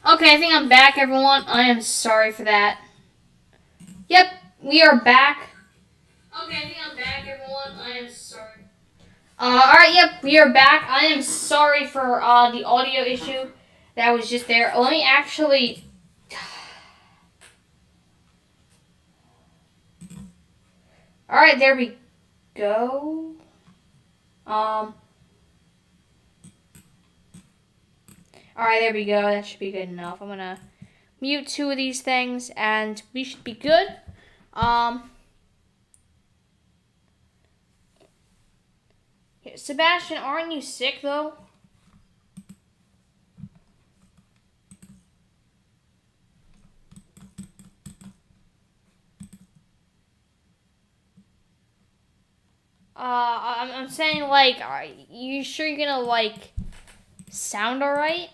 Okay, I think I'm back, everyone. I am sorry for that. Yep, we are back. Okay, I think I'm back, everyone. I am sorry. Alright, yep, we are back. I am sorry for the audio issue that was just there. Let me actually... Alright, there we go. Alright, there we go. That should be good enough. I'm gonna mute 2 of these things and we should be good. Sebastian, aren't you sick though? I'm saying, like, are you sure you're gonna, like, sound alright?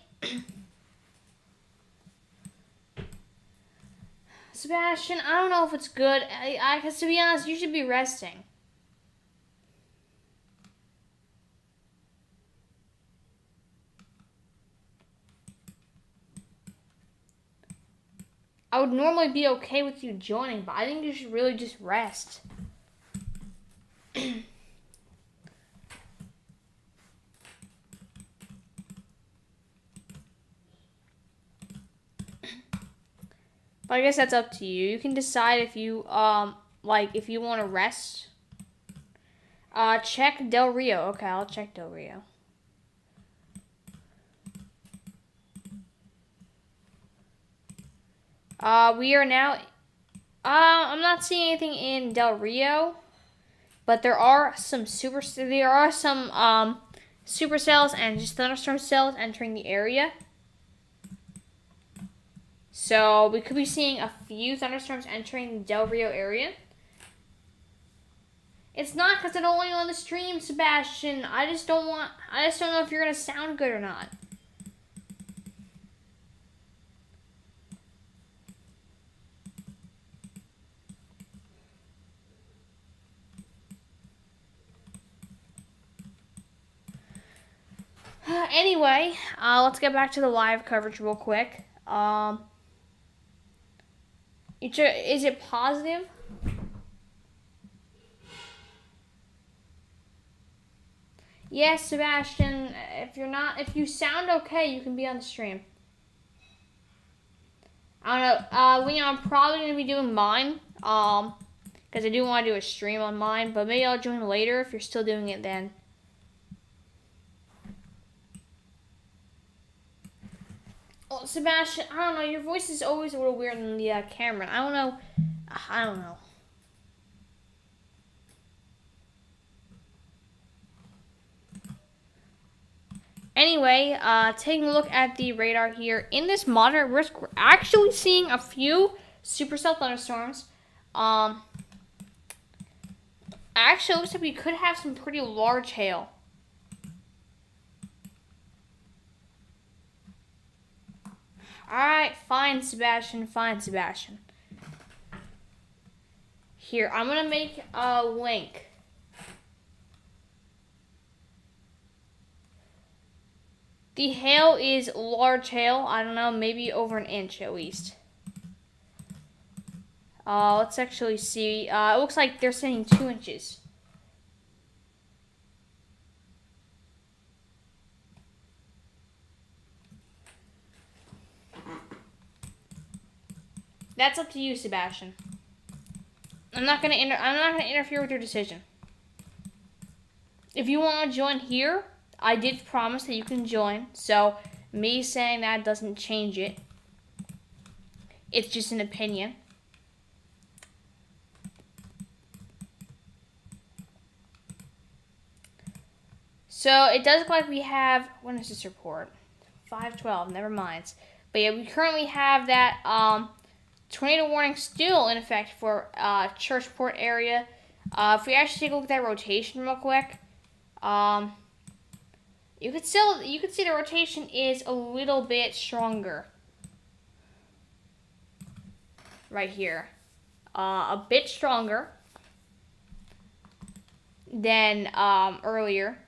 Sebastian, I don't know if it's good. Because to be honest, you should be resting. I would normally be okay with you joining, but I think you should really just rest. But I guess that's up to you. You can decide if you, if you want to rest. Check Del Rio. Okay, I'll check Del Rio. We are now... I'm not seeing anything in Del Rio. But there are some supercells and just thunderstorm cells entering the area. So we could be seeing a few thunderstorms entering the Del Rio area. It's not because I don't want you on the stream, Sebastian. I just don't know if you're gonna sound good or not. Anyway, let's get back to the live coverage real quick. Is it positive? Yes, Sebastian. If you sound okay, you can be on the stream. I don't know. Leon, I'm probably gonna be doing mine. Because I do want to do a stream on mine, but maybe I'll join later if you're still doing it then. Well, Sebastian, I don't know. Your voice is always a little weird in the camera. I don't know. Anyway, taking a look at the radar here. In this moderate risk, we're actually seeing a few supercell thunderstorms. Actually, it looks like we could have some pretty large hail. Alright, fine, Sebastian. Here, I'm going to make a link. The hail is large hail. I don't know, maybe over an inch at least. Let's actually see. It looks like they're saying 2 inches. That's up to you, Sebastian. I'm not gonna interfere with your decision. If you want to join here, I did promise that you can join. So me saying that doesn't change it. It's just an opinion. So it does look like we have, when is this report? 512, never mind. But yeah, we currently have that tornado warning still in effect for Churchport area. If we actually take a look at that rotation real quick, you could see the rotation is a little bit stronger. Right here. A bit stronger than earlier.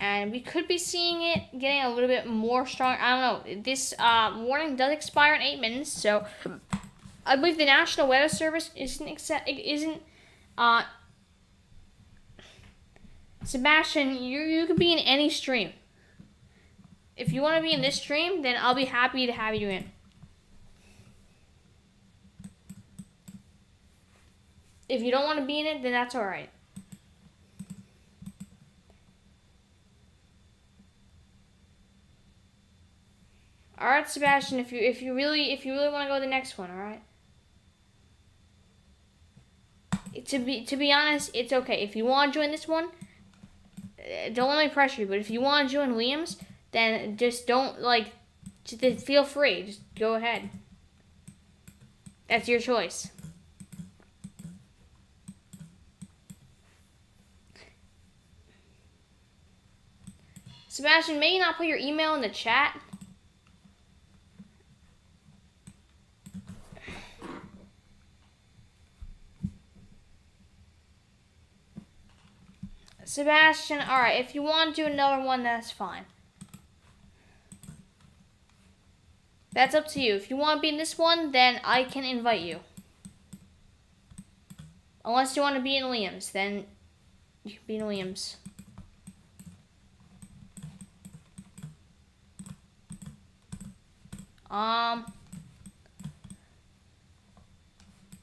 and we could be seeing it getting a little bit more strong. I don't know. This warning does expire in 8 minutes, so I believe the National Weather Service isn't. Sebastian, you could be in any stream. If you want to be in this stream, then I'll be happy to have you in. If you don't want to be in it, then that's all right. All right, Sebastian. If you really want to go to the next one, all right. To be honest, it's okay. If you want to join this one, don't let me pressure you. But if you want to join Liam's, then just don't just feel free. Just go ahead. That's your choice. Sebastian, may you not put your email in the chat? Sebastian, alright, if you want to do another one, that's fine. That's up to you. If you want to be in this one, then I can invite you. Unless you want to be in Liam's, then you can be in Liam's. Let's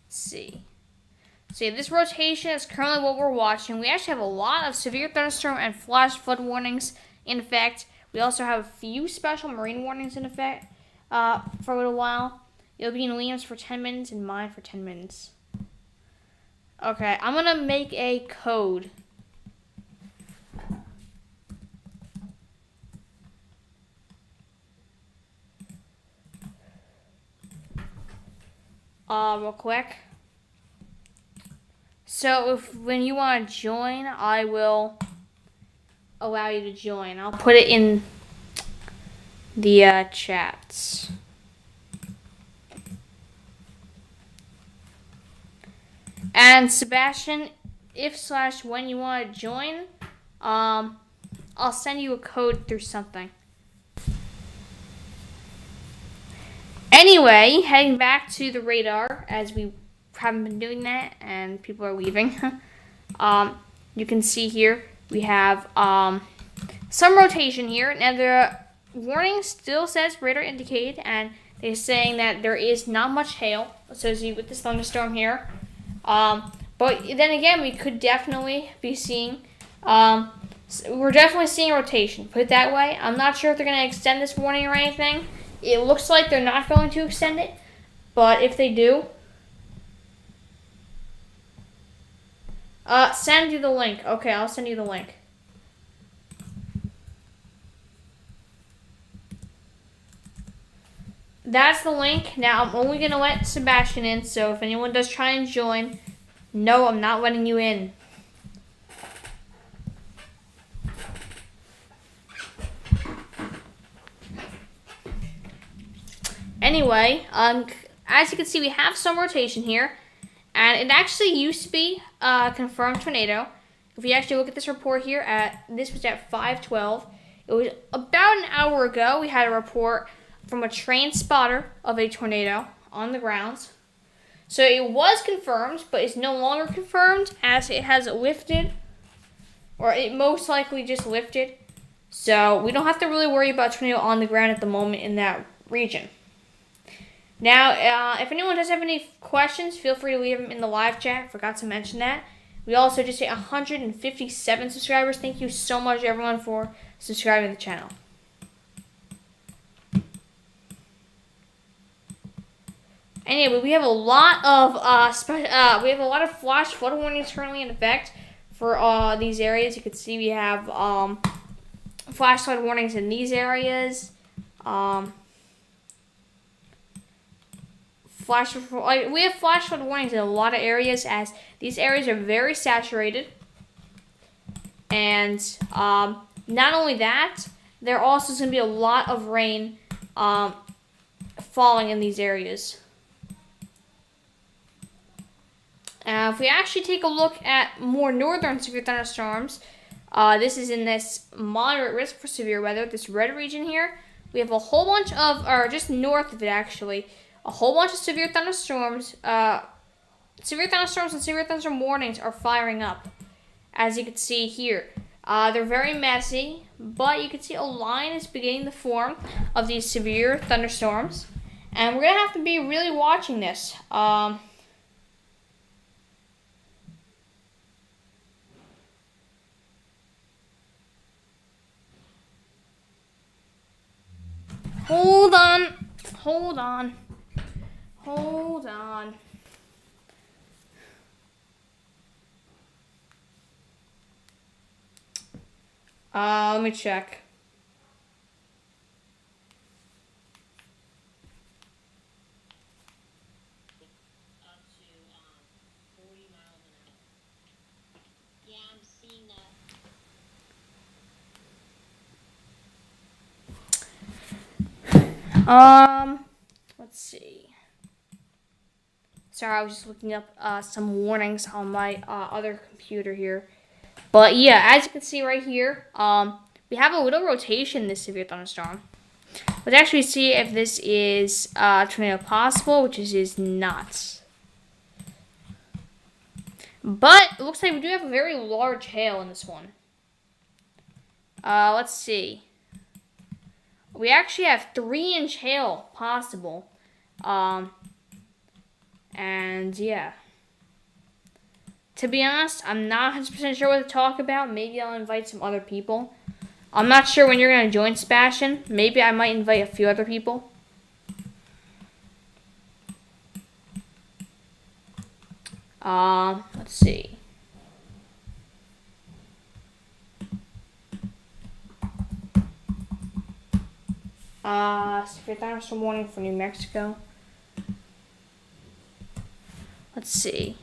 see. So yeah, this rotation is currently what we're watching. We actually have a lot of severe thunderstorm and flash flood warnings in effect. We also have a few special marine warnings in effect for a little while. It'll be in Liam's for 10 minutes and mine for 10 minutes. Okay, I'm going to make a code. Real quick. So when you want to join, I will allow you to join. I'll put it in the chats. And Sebastian, if/when you want to join, I'll send you a code through something. Anyway, heading back to the radar, as we haven't been doing that and people are leaving. You can see here we have some rotation here. Now the warning still says radar indicated, and they're saying that there is not much hail associated with this thunderstorm here. But then again, we could definitely be seeing, we're definitely seeing rotation, put it that way. I'm not sure if they're going to extend this warning or anything. It looks like they're not going to extend it, but if they do, send you the link. Okay, I'll send you the link. That's the link. Now, I'm only going to let Sebastian in, so if anyone does try and join, no, I'm not letting you in. Anyway, as you can see, we have some rotation here, and it actually used to be a confirmed tornado. If you actually look at this report here, this was at 5:12. It was about an hour ago. We had a report from a trained spotter of a tornado on the grounds. So it was confirmed, but it's no longer confirmed as it has lifted, or it most likely just lifted. So we don't have to really worry about tornado on the ground at the moment in that region. Now, if anyone does have any questions, feel free to leave them in the live chat. Forgot to mention that. We also just hit 157 subscribers. Thank you so much, everyone, for subscribing to the channel. Anyway, we have a lot of flash flood warnings currently in effect for these areas. You can see we have flash flood warnings in these areas. We have flash flood warnings in a lot of areas, as these areas are very saturated. And not only that, there also is going to be a lot of rain falling in these areas. If we actually take a look at more northern severe thunderstorms, This is in this moderate risk for severe weather, this red region here. We have a whole bunch of, or just north of it actually, a whole bunch of severe thunderstorms. Severe thunderstorms and severe thunderstorm warnings are firing up, as you can see here. They're very messy, but you can see a line is beginning to form of these severe thunderstorms. And we're going to have to be really watching this. Hold on. Let me check. Let's see. Sorry, I was just looking up some warnings on my other computer here. But yeah, as you can see right here, we have a little rotation in this severe thunderstorm. Let's actually see if this is tornado possible, which is not. But it looks like we do have a very large hail in this one. Let's see. We actually have 3-inch hail possible. And yeah. To be honest, I'm not 100% sure what to talk about. Maybe I'll invite some other people. I'm not sure when you're going to join, Sebastian. Maybe I might invite a few other people. Let's see. Severe thunderstorm warning for New Mexico. Let's see.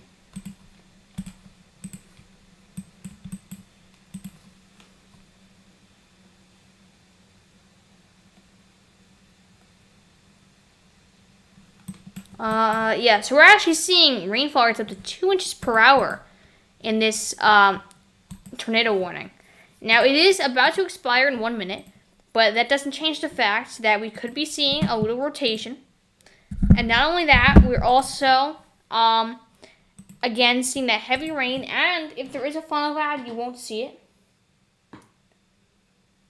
Yeah, so we're actually seeing rainfall rates up to 2 inches per hour in this tornado warning. Now, it is about to expire in 1 minute, but that doesn't change the fact that we could be seeing a little rotation. And not only that, we're also, again, seeing that heavy rain, and if there is a funnel cloud, you won't see it.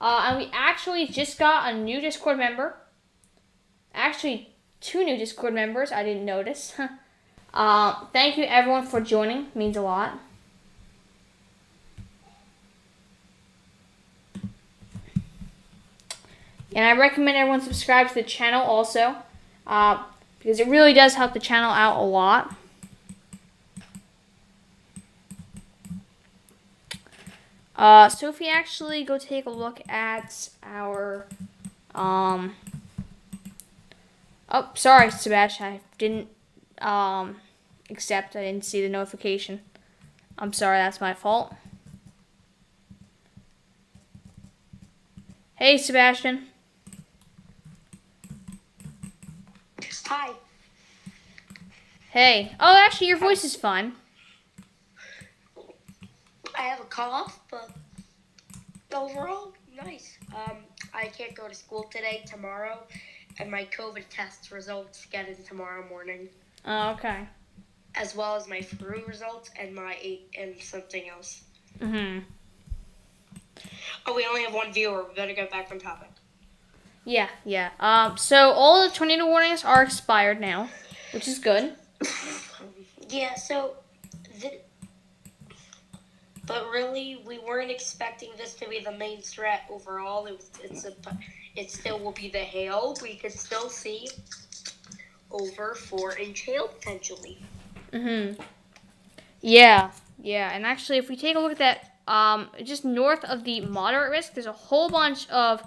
And we actually just got a new Discord member. Actually, 2 new Discord members. I didn't notice. Thank you everyone for joining. It means a lot. And I recommend everyone subscribe to the channel also, because it really does help the channel out a lot. So if we actually go take a look at our oh, sorry, Sebastian. I didn't accept. I didn't see the notification. I'm sorry, that's my fault. Hey, Sebastian. Hi. Hey. Oh, actually, your voice is fine. I have a cough, but overall, nice. I can't go to school today, tomorrow, and my COVID test results get in tomorrow morning. Oh, okay. As well as my flu results and something else. Mm-hmm. Oh, we only have one viewer. We better get back on topic. Yeah. So all the tornado warnings are expired now, which is good. Yeah, but really, we weren't expecting this to be the main threat overall. It still will be the hail. We could still see over 4-inch hail potentially. Mm-hmm. Yeah. And actually, if we take a look at that, just north of the moderate risk, there's a whole bunch of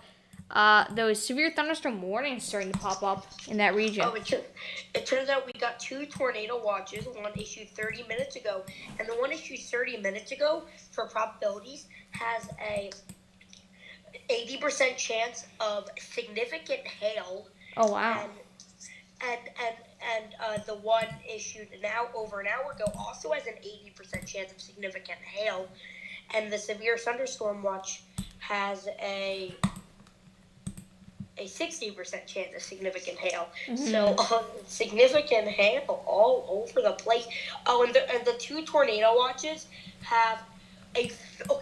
those severe thunderstorm warnings starting to pop up in that region. Oh, it turns out we got 2 tornado watches, one issued 30 minutes ago, and the one issued 30 minutes ago for probabilities has a 80% chance of significant hail. Oh, wow. And the one issued now over an hour ago also has an 80% chance of significant hail. and the severe thunderstorm watch has a 60% chance of significant hail. So significant hail all over the place. Oh, and the two tornado watches have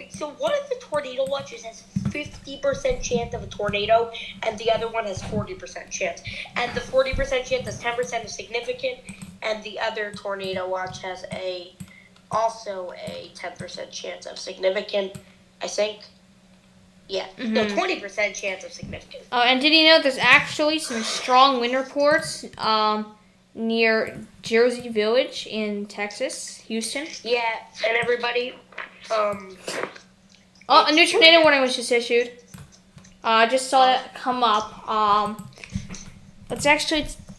so one of the tornado watches has 50% chance of a tornado, and the other one has 40% chance. And the 40% chance is 10% of significant, and the other tornado watch has also a 10% chance of significant, I think. Yeah, no, 20% chance of significant. Oh, and did you know there's actually some strong wind reports near Jersey Village in Texas, Houston? Yeah, and everybody. A new tornado warning was just issued. I just saw it come up. I'm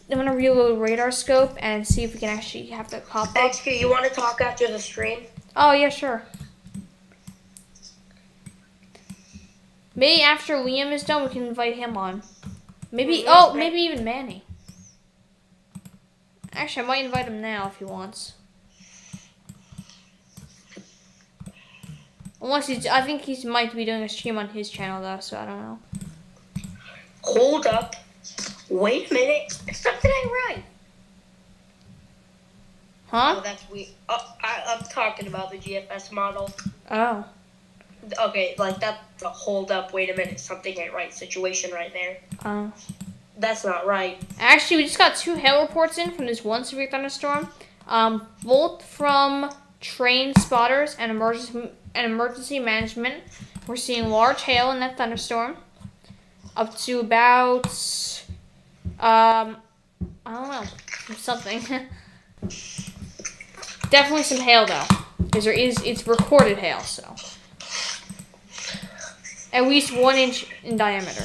gonna reload radar scope and see if we can actually have that pop up. HQ, you want to talk after the stream? Oh yeah, sure. Maybe after Liam is done, we can invite him on. Maybe maybe even Manny. Actually, I might invite him now if he wants. I think he might be doing a stream on his channel though, so I don't know. Hold up. Wait a minute. Something ain't right. Huh? Oh, that's weird. Oh, I'm talking about the GFS model. Oh. Okay, like that's a hold up, wait a minute, something ain't right situation right there. Oh. That's not right. Actually, we just got 2 hail reports in from this one severe thunderstorm. Both from trained spotters and emergency management. We're seeing large hail in that thunderstorm. Up to about, I don't know, something. Definitely some hail though. It's recorded hail, so. At least 1 inch in diameter.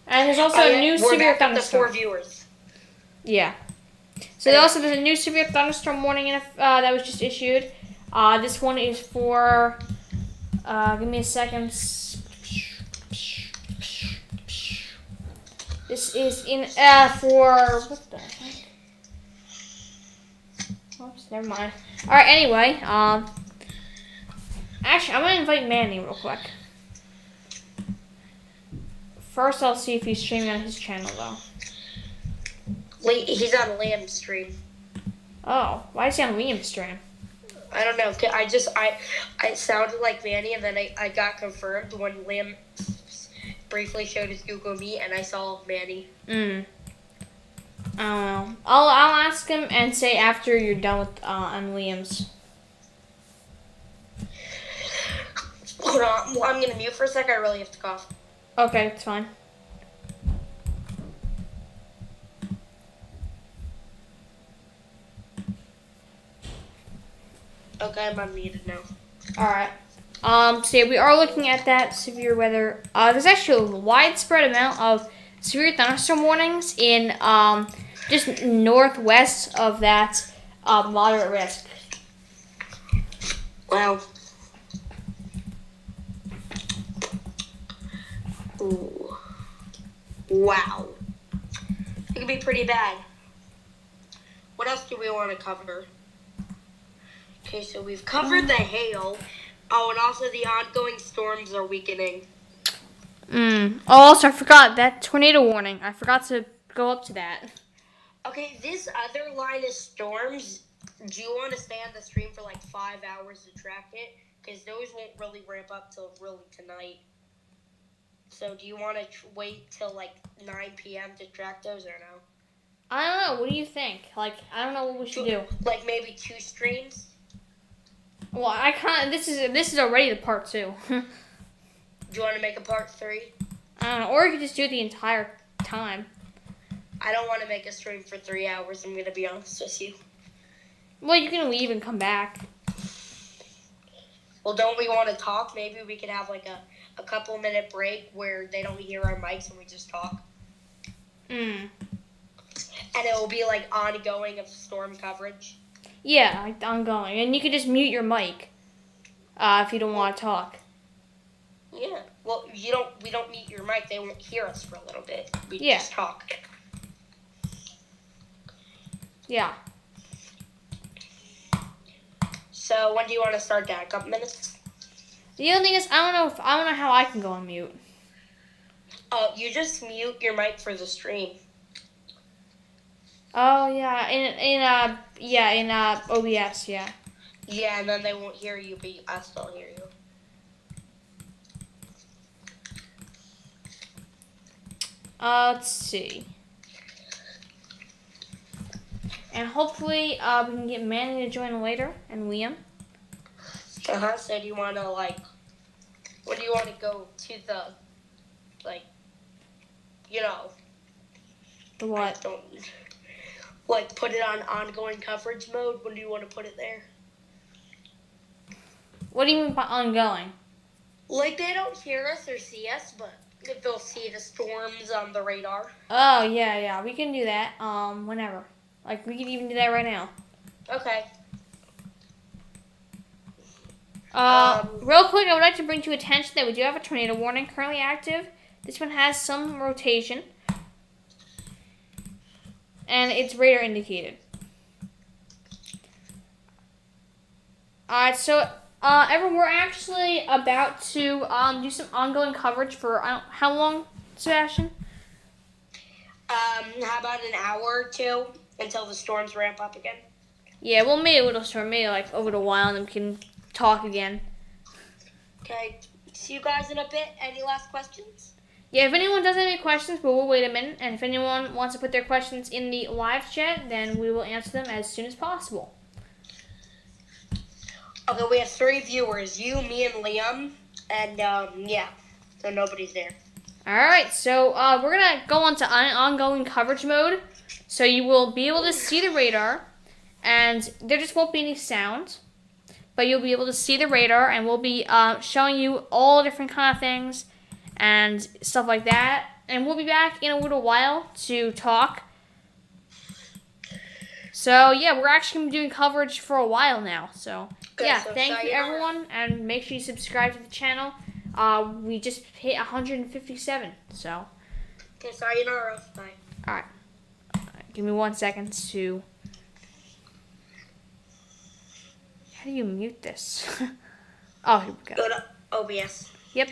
And there's also a new severe thunderstorm. 4 viewers. Yeah. So there's a new severe thunderstorm warning that was just issued. This one is for. Give me a second. This is for what the heck? Oops, never mind. All right. Anyway, actually, I'm gonna invite Manny real quick. First, I'll see if he's streaming on his channel, though. He's on Liam's stream. Oh, why is he on Liam's stream? I don't know. I sounded like Manny, and then I got confirmed when Liam briefly showed his Google Meet, and I saw Manny. I don't know. I'll ask him and say after you're done with on Liam's. Hold on, well, I'm gonna mute for a sec. I really have to cough. Okay, it's fine. Okay, I'm unmuted now. Alright. So yeah, we are looking at that severe weather. There's actually a widespread amount of severe thunderstorm warnings in just northwest of that moderate risk. Wow. Ooh. Wow. It could be pretty bad. What else do we want to cover? Okay, so we've covered the hail. Oh, and also the ongoing storms are weakening. Oh, also, I forgot that tornado warning. I forgot to go up to that. Okay, this other line of storms, do you want to stay on the stream for like 5 hours to track it? Because those won't really ramp up till really tonight. So do you want to wait till like 9 p.m. to track those or no? I don't know. What do you think? Like, I don't know what we should do. Like maybe 2 streams? Well, I can't. This is already the part 2. Do you want to make a part 3? I don't know. Or you could just do it the entire time. I don't want to make a stream for 3 hours. I'm gonna be honest with you. Well, you can leave and come back. Well, don't we want to talk? Maybe we could have like a couple minute break where they don't hear our mics and we just talk. And it will be like ongoing of storm coverage. Yeah, like ongoing, and you can just mute your mic if you don't want to talk. Yeah. Well, we don't mute your mic. They won't hear us for a little bit. We just talk. Yeah. So when do you want to start that? A couple minutes? The other thing is, I don't know how I can go on mute. Oh, you just mute your mic for the stream. Oh yeah, in OBS, yeah. Yeah, and then they won't hear you, but I still hear you. Let's see. And hopefully, we can get Manny to join later, and Liam. So do you want to, when do you want to go to the, The what? I don't, put it on ongoing coverage mode? When do you want to put it there? What do you mean by ongoing? They don't hear us or see us, but if they'll see the storms on the radar. Oh, yeah, we can do that, whenever. We can even do that right now. Okay. Real quick, I would like to bring to attention that we do have a tornado warning currently active. This one has some rotation. And it's radar indicated. Alright, so, everyone, we're actually about to, do some ongoing coverage for, how long, Sebastian? How about an hour or two until the storms ramp up again? Yeah, well, maybe a little storm, maybe over a while, and then we can talk again. Okay, see you guys in a bit. Any last questions? Yeah, if anyone does have any questions, but we'll wait a minute, and if anyone wants to put their questions in the live chat, then we will answer them as soon as possible. Okay, we have 3 viewers, you, me, and Liam, and, yeah, so nobody's there. Alright, so, we're gonna go on to ongoing coverage mode, so you will be able to see the radar, and there just won't be any sound, but you'll be able to see the radar, and we'll be, showing you all different kind of things, and stuff like that, and we'll be back in a little while to talk. So, yeah, we're actually going to be doing coverage for a while now. So, yeah, thank you, everyone, and make sure you subscribe to the channel. We just hit 157, so. Okay, sayonara. Bye. All right. Give me 1 second to. How do you mute this? Oh, here we go. Go to OBS. Yep.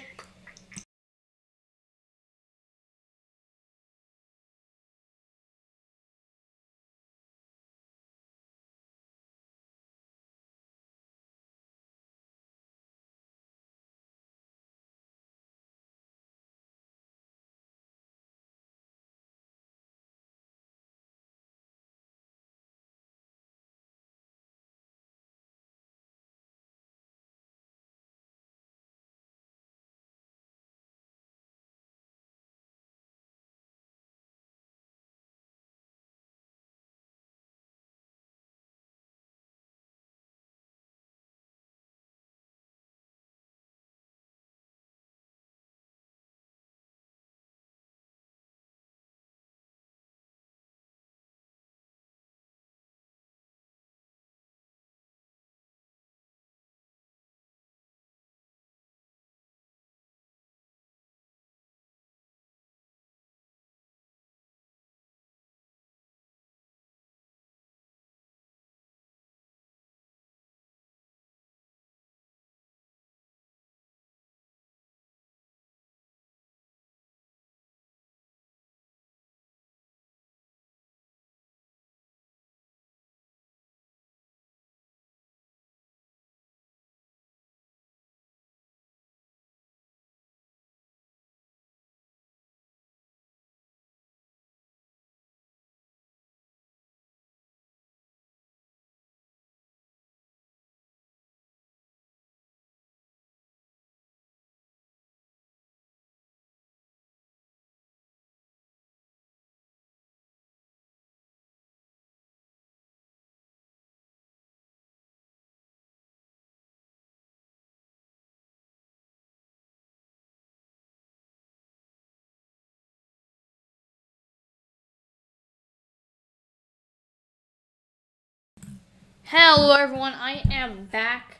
Hello, everyone. I am back.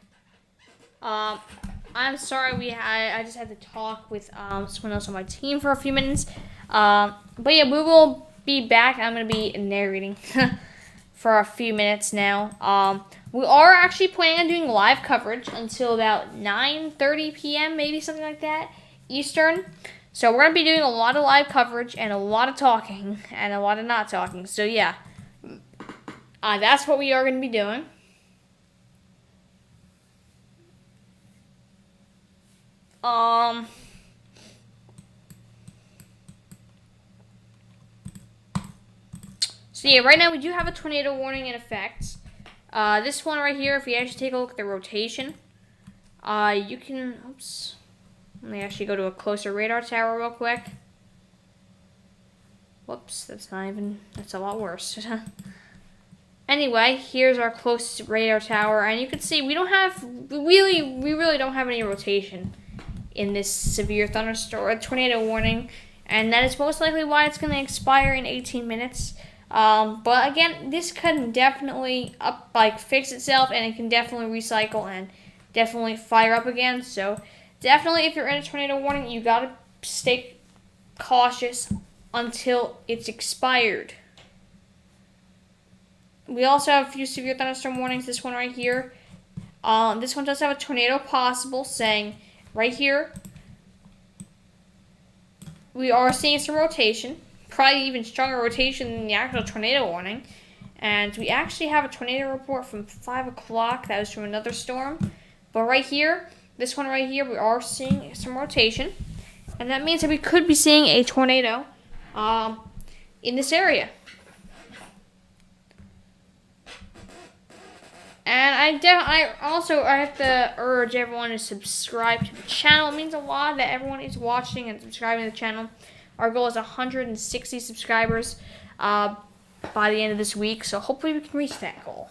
I'm sorry I just had to talk with someone else on my team for a few minutes. But yeah, we will be back. I'm gonna be narrating. for a few minutes now. We are actually planning on doing live coverage until about 9:30 p.m., maybe something like that, Eastern. So we're going to be doing a lot of live coverage and a lot of talking and a lot of not talking. So yeah, that's what we are going to be doing. So yeah, right now we do have a tornado warning in effect. This one right here, if you actually take a look at the rotation, you can, oops, let me actually go to a closer radar tower real quick. Whoops, that's a lot worse. Anyway, here's our closest radar tower, and you can see we really don't have any rotation in this severe thunderstorm or tornado warning, and that is most likely why it's going to expire in 18 minutes. But again, this can definitely fix itself, and it can definitely recycle and definitely fire up again. So definitely, if you're in a tornado warning, you gotta stay cautious until it's expired. We also have a few severe thunderstorm warnings. This one right here. This one does have a tornado possible, saying right here we are seeing some rotation. Probably even stronger rotation than the actual tornado warning. And we actually have a tornado report from 5 o'clock. That was from another storm. But right here, this one right here, we are seeing some rotation. And that means that we could be seeing a tornado in this area. And I have to urge everyone to subscribe to the channel. It means a lot that everyone is watching and subscribing to the channel. Our goal is 160 subscribers by the end of this week, so hopefully we can reach that goal.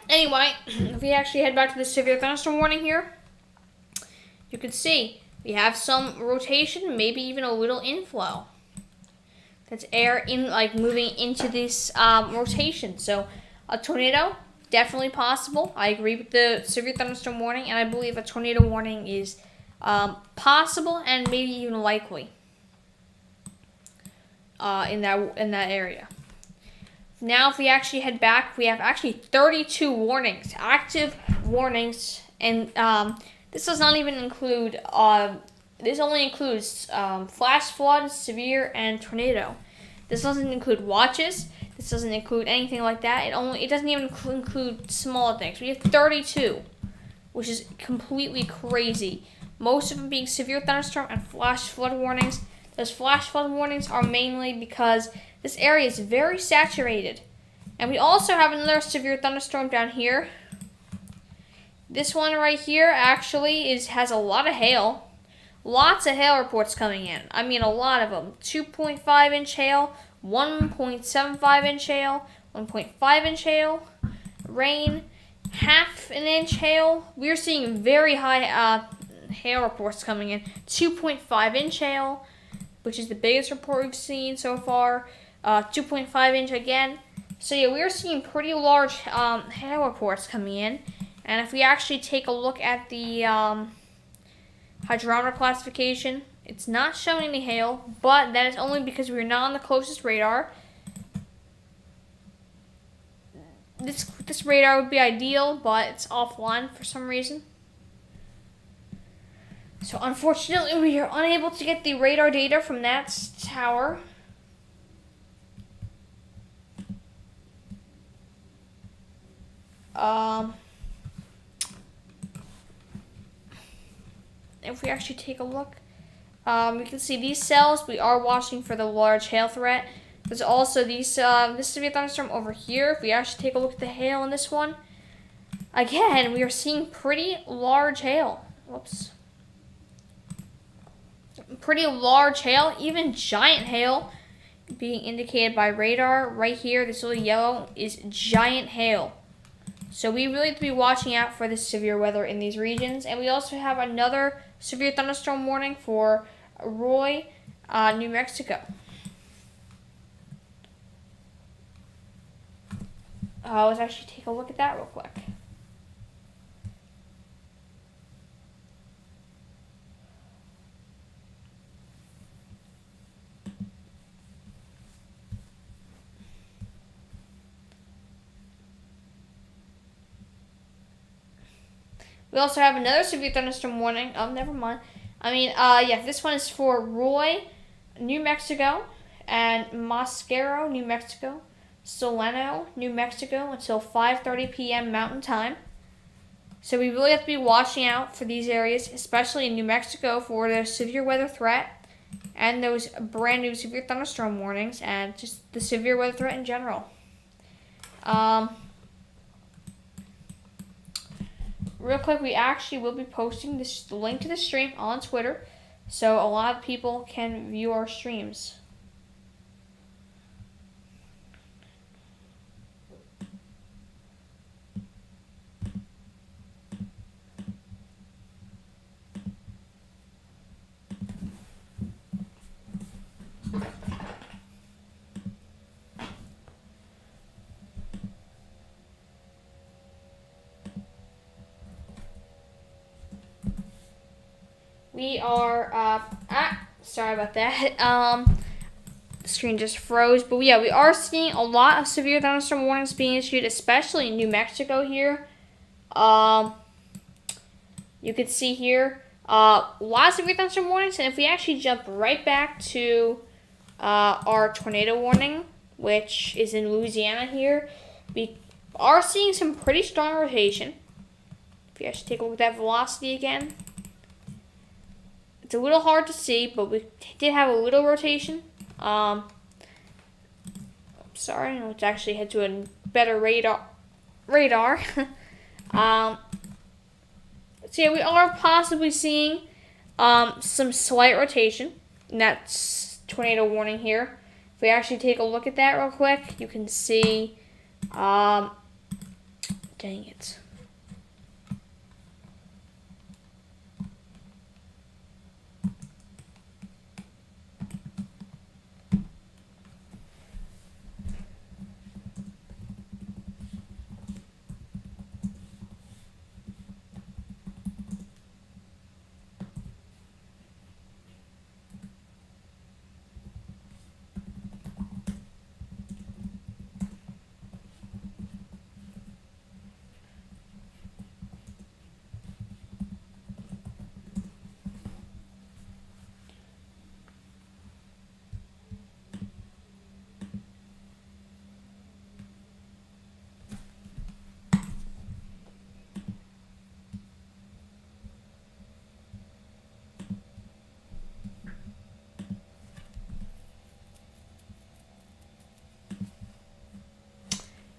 Anyway, if we actually head back to the severe thunderstorm warning here, you can see we have some rotation, maybe even a little inflow. That's air moving into this rotation. So a tornado, definitely possible. I agree with the severe thunderstorm warning, and I believe a tornado warning is possible and maybe even likely in that area. Now, if we actually head back, we have actually 32 warnings, active warnings, and this does not even include. This only includes flash flood, severe, and tornado. This doesn't include watches. This doesn't include anything like that. It doesn't even include smaller things. We have 32, which is completely crazy. Most of them being severe thunderstorm and flash flood warnings. Those flash flood warnings are mainly because this area is very saturated. And we also have another severe thunderstorm down here. This one right here actually has a lot of hail. Lots of hail reports coming in. I mean, a lot of them. 2.5 inch hail, 1.75 inch hail, 1.5 inch hail, rain, half an inch hail. We're seeing very high hail reports coming in. 2.5 inch hail, which is the biggest report we've seen so far. 2.5 inch again. So yeah, we're seeing pretty large hail reports coming in. And if we actually take a look at the hydrometer classification, it's not showing any hail, but that is only because we're not on the closest radar. This radar would be ideal, but it's offline for some reason. So unfortunately, we are unable to get the radar data from that tower. If we actually take a look, we can see these cells. We are watching for the large hail threat. There's also this severe thunderstorm over here. If we actually take a look at the hail in this one, again, we are seeing pretty large hail. Whoops. Pretty large hail, even giant hail being indicated by radar. Right here, this little yellow is giant hail. So we really have to be watching out for this severe weather in these regions. And we also have another severe thunderstorm warning for Roy, New Mexico. Let's actually take a look at that real quick. We also have another severe thunderstorm warning. Oh, never mind. Yeah, this one is for Roy, New Mexico, and Mosquero, New Mexico, Solano, New Mexico, until 5:30 p.m. Mountain Time. So we really have to be watching out for these areas, especially in New Mexico, for the severe weather threat and those brand new severe thunderstorm warnings and just the severe weather threat in general. Real quick, we actually will be posting the link to the stream on Twitter, so a lot of people can view our streams. We are, sorry about that. The screen just froze. But yeah, we are seeing a lot of severe thunderstorm warnings being issued, especially in New Mexico here. You can see here, lots of severe thunderstorm warnings. And if we actually jump right back to our tornado warning, which is in Louisiana here, we are seeing some pretty strong rotation. If you actually take a look at that velocity again. It's a little hard to see, but we did have a little rotation. Sorry, let's actually head to a better radar. So yeah, we are possibly seeing some slight rotation. And that's tornado warning here. If we actually take a look at that real quick, you can see, dang it.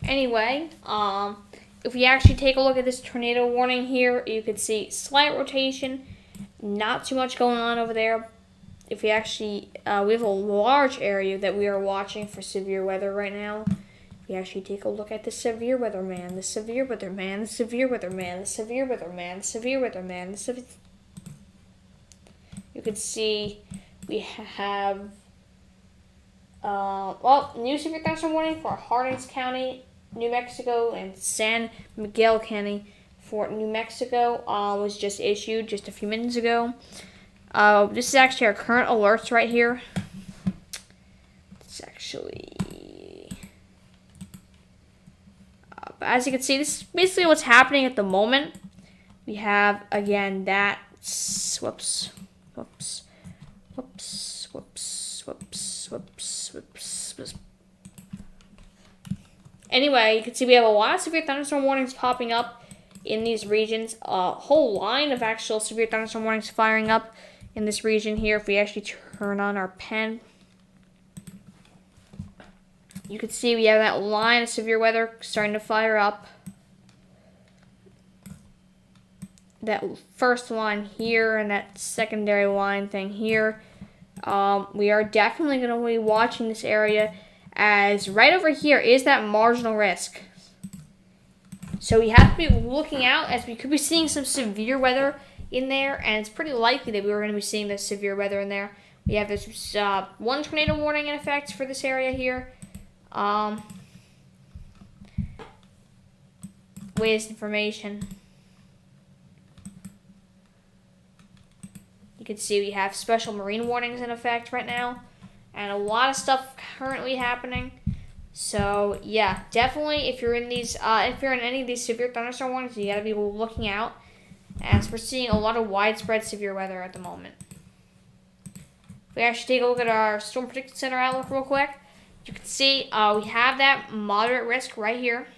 Anyway, if we actually take a look at this tornado warning here, you can see slight rotation, not too much going on over there. If we actually, we have a large area that we are watching for severe weather right now. If we actually take a look at the severe weather man, the severe weather man, the severe weather man, the severe weather man, the severe weather man, the severe... You can see we have, new severe thunderstorm warning for Hardings County, New Mexico, and San Miguel County for New Mexico was just issued just a few minutes ago. This is actually our current alerts right here. It's actually... but as you can see, this is basically what's happening at the moment. We have, again, that... Whoops. Anyway, you can see we have a lot of severe thunderstorm warnings popping up in these regions. A whole line of actual severe thunderstorm warnings firing up in this region here. If we actually turn on our pen. You can see we have that line of severe weather starting to fire up. That first line here and that secondary line thing here. We are definitely going to be watching this area, as right over here is that marginal risk. So we have to be looking out, as we could be seeing some severe weather in there, and it's pretty likely that we were going to be seeing this severe weather in there. We have this one tornado warning in effect for this area here. Latest information. You can see we have special marine warnings in effect right now, and a lot of stuff currently happening. So yeah, definitely if you're in these, if you're in any of these severe thunderstorm warnings, you gotta be looking out, as we're seeing a lot of widespread severe weather at the moment. If we actually take a look at our Storm Prediction Center outlook real quick, you can see we have that moderate risk right here,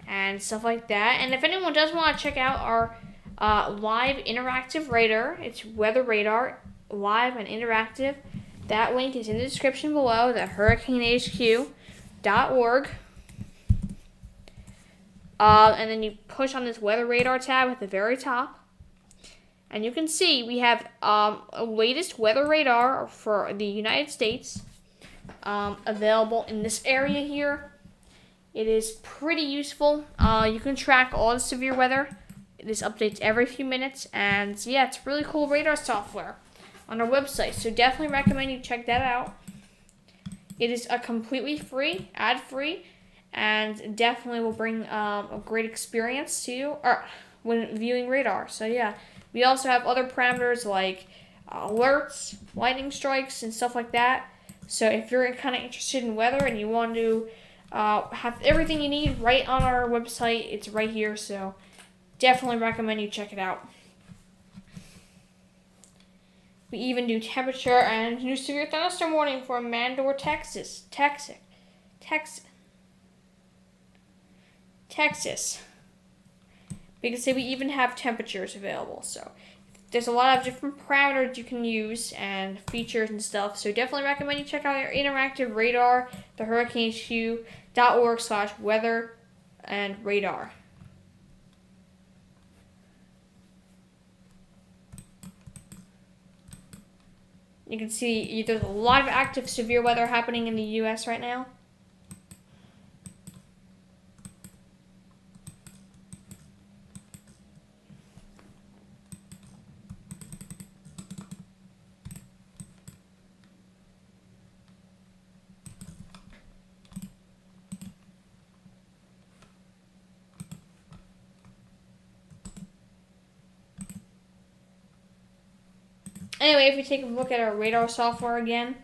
and stuff like that. And if anyone does want to check out our live interactive radar, it's Weather Radar live and interactive. That link is in the description below, at hurricanehq.org. And then you push on this Weather Radar tab at the very top, and you can see we have a latest weather radar for the United States available in this area here. It is pretty useful. You can track all the severe weather. This updates every few minutes, and yeah, it's really cool radar software on our website, so definitely recommend you check that out. It is a completely free, ad-free, and definitely will bring a great experience to you when viewing radar. So yeah, we also have other parameters like alerts, lightning strikes, and stuff like that. So if you're kind of interested in weather and you want to have everything you need right on our website, it's right here. So definitely recommend you check it out. We even do temperature and new severe thunderstorm warning for Mandor, Texas. We can say we even have temperatures available. So there's a lot of different parameters you can use and features and stuff. So definitely recommend you check out our interactive radar, the hurricanehq.org/weather and radar. You can see there's a lot of active severe weather happening in the U.S. right now. Anyway, if we take a look at our radar software again,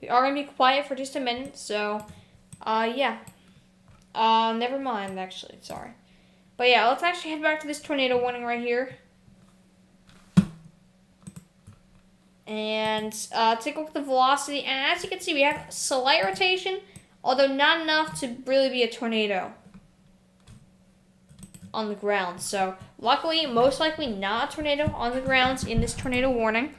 we are going to be quiet for just a minute, so, yeah. Never mind, actually, sorry. But yeah, let's actually head back to this tornado warning right here. And take a look at the velocity, and as you can see, we have slight rotation, although not enough to really be a tornado on the ground. So luckily, most likely not a tornado on the grounds in this tornado warning.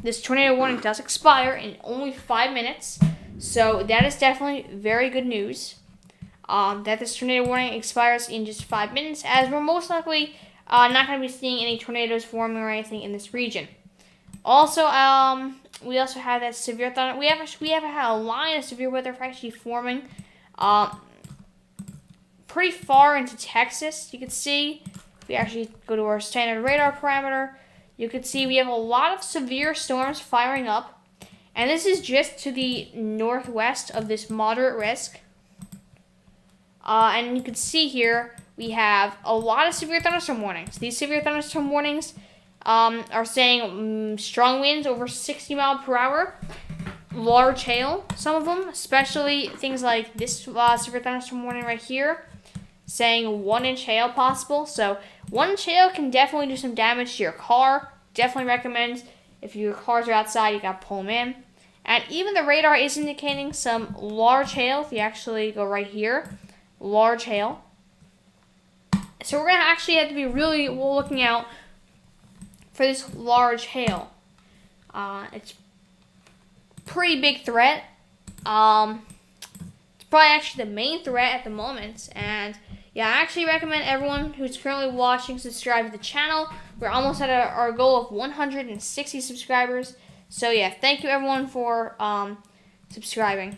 This tornado warning does expire in only 5 minutes, so that is definitely very good news. That this tornado warning expires in just 5 minutes, as we're most likely not going to be seeing any tornadoes forming or anything in this region. Also, we also have that severe thunder. We have had a line of severe weather actually forming pretty far into Texas. You can see, if we actually go to our standard radar parameter, you can see we have a lot of severe storms firing up, and this is just to the northwest of this moderate risk. And you can see here we have a lot of severe thunderstorm warnings. These severe thunderstorm warnings are saying strong winds over 60 miles per hour, large hail, some of them, especially things like this severe thunderstorm warning right here, saying 1-inch hail possible. So 1-inch hail can definitely do some damage to your car. Definitely recommend, if your cars are outside, you gotta pull them in. And even the radar is indicating some large hail. If you actually go right here, large hail. So we're gonna actually have to be really looking out for this large hail. It's pretty big threat. It's probably actually the main threat at the moment. And yeah, I actually recommend everyone who's currently watching subscribe to the channel. We're almost at our goal of 160 subscribers. So yeah, thank you everyone for subscribing.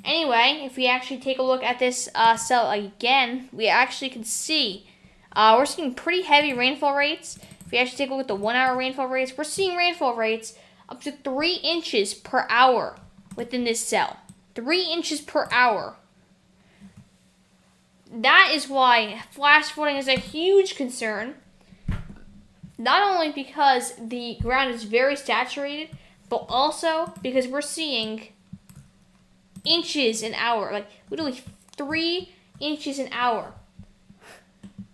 Anyway, if we actually take a look at this cell again, we actually can see we're seeing pretty heavy rainfall rates. If we actually take a look at the 1 hour rainfall rates, we're seeing rainfall rates up to 3 inches per hour within this cell. 3 inches per hour. That is why flash flooding is a huge concern. Not only because the ground is very saturated, but also because we're seeing inches an hour, like literally 3 inches an hour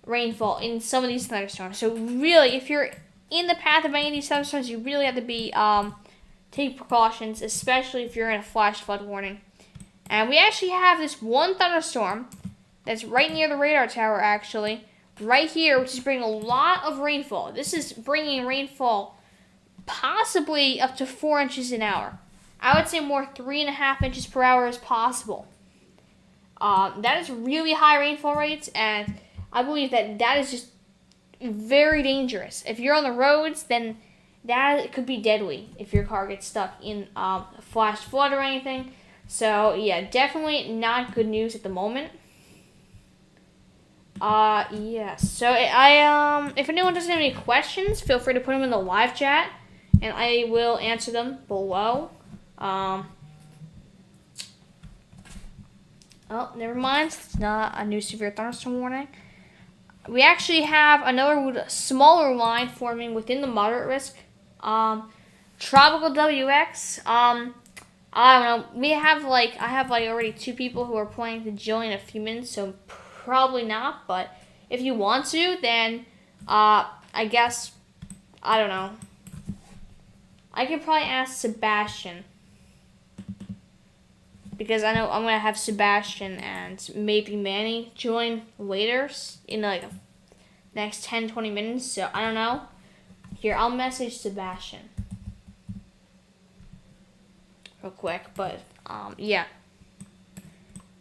rainfall in some of these thunderstorms. So really, if you're in the path of any of these thunderstorms, you really have to be take precautions, especially if you're in a flash flood warning. And we actually have this one thunderstorm that's right near the radar tower, actually, right here, which is bringing a lot of rainfall. This is bringing rainfall possibly up to 4 inches an hour. I would say more 3.5 inches per hour is possible. That is really high rainfall rates, and I believe that is just very dangerous. If you're on the roads, then that could be deadly if your car gets stuck in a flash flood or anything. So yeah, definitely not good news at the moment. Yeah. So if anyone doesn't have any questions, feel free to put them in the live chat, and I will answer them below. Oh, never mind. It's not a new severe thunderstorm warning. We actually have another smaller line forming within the moderate risk. Tropical WX. I don't know. I have already 2 people who are planning to join in a few minutes, so probably not. But if you want to, then I guess I don't know. I could probably ask Sebastian, because I know I'm going to have Sebastian and maybe Manny join later in like the next 10-20 minutes. So I don't know. Here, I'll message Sebastian real quick. But yeah.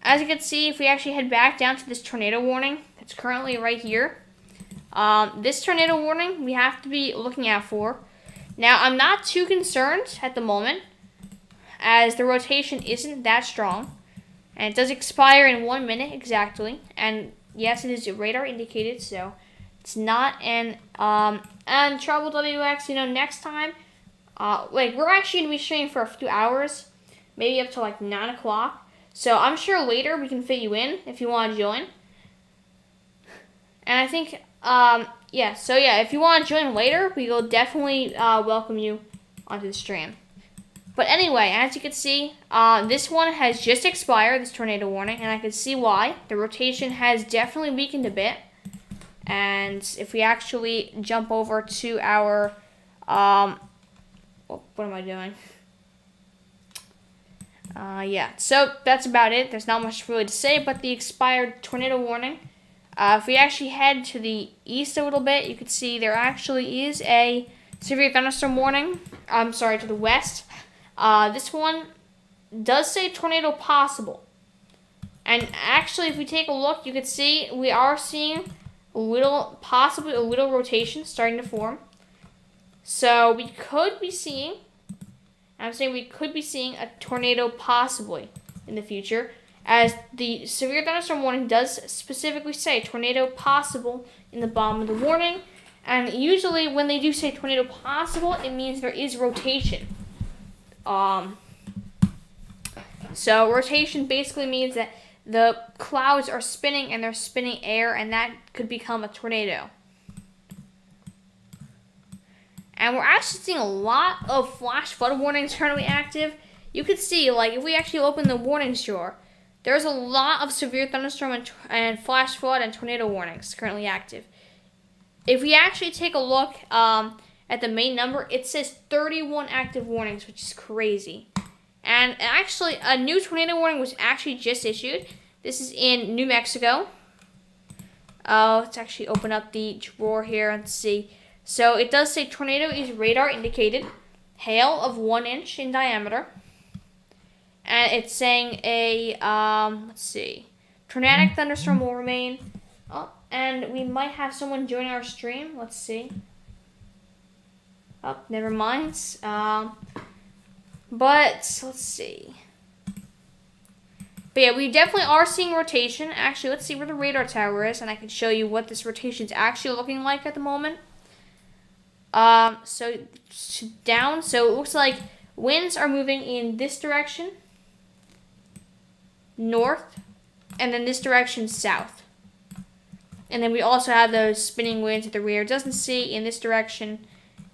As you can see, if we actually head back down to this tornado warning that's currently right here. This tornado warning we have to be looking out for. Now, I'm not too concerned at the moment, as the rotation isn't that strong, and it does expire in 1 minute exactly. And yes, it is radar indicated, so it's not an and Trouble WX. Next time, we're actually gonna be streaming for a few hours, maybe up to like 9 o'clock. So I'm sure later we can fit you in if you want to join. And I think yeah. So yeah, if you want to join later, we will definitely welcome you onto the stream. But anyway, as you can see, this one has just expired, this tornado warning, and I can see why. The rotation has definitely weakened a bit. And if we actually jump over to our, what am I doing? Yeah, so that's about it. There's not much really to say but the expired tornado warning. If we actually head to the east a little bit, you can see there actually is a severe thunderstorm warning. I'm sorry, to the west. This one does say tornado possible. And actually, if we take a look, you can see we are seeing possibly a little rotation starting to form. So we could be seeing, I'm saying we could be seeing a tornado possibly in the future, as the severe thunderstorm warning does specifically say tornado possible in the bottom of the warning. And usually when they do say tornado possible, it means there is rotation. So rotation basically means that the clouds are spinning and they're spinning air, and that could become a tornado. And we're actually seeing a lot of flash flood warnings currently active. You can see, like, if we actually open the warnings drawer, there's a lot of severe thunderstorm and flash flood and tornado warnings currently active. If we actually take a look at the main number, it says 31 active warnings, which is crazy. And actually, a new tornado warning was actually just issued. This is in New Mexico. Let's actually open up the drawer here and see. So it does say tornado is radar indicated. Hail of 1 inch in diameter. And it's saying a, let's see. Tornadic thunderstorm will remain. Oh, and we might have someone join our stream. Let's see. Oh, never mind. But let's see. But yeah, we definitely are seeing rotation. Actually, let's see where the radar tower is, and I can show you what this rotation is actually looking like at the moment. So down. So it looks like winds are moving in this direction, north, and then this direction, south. And then we also have those spinning winds at the rear. It doesn't see in this direction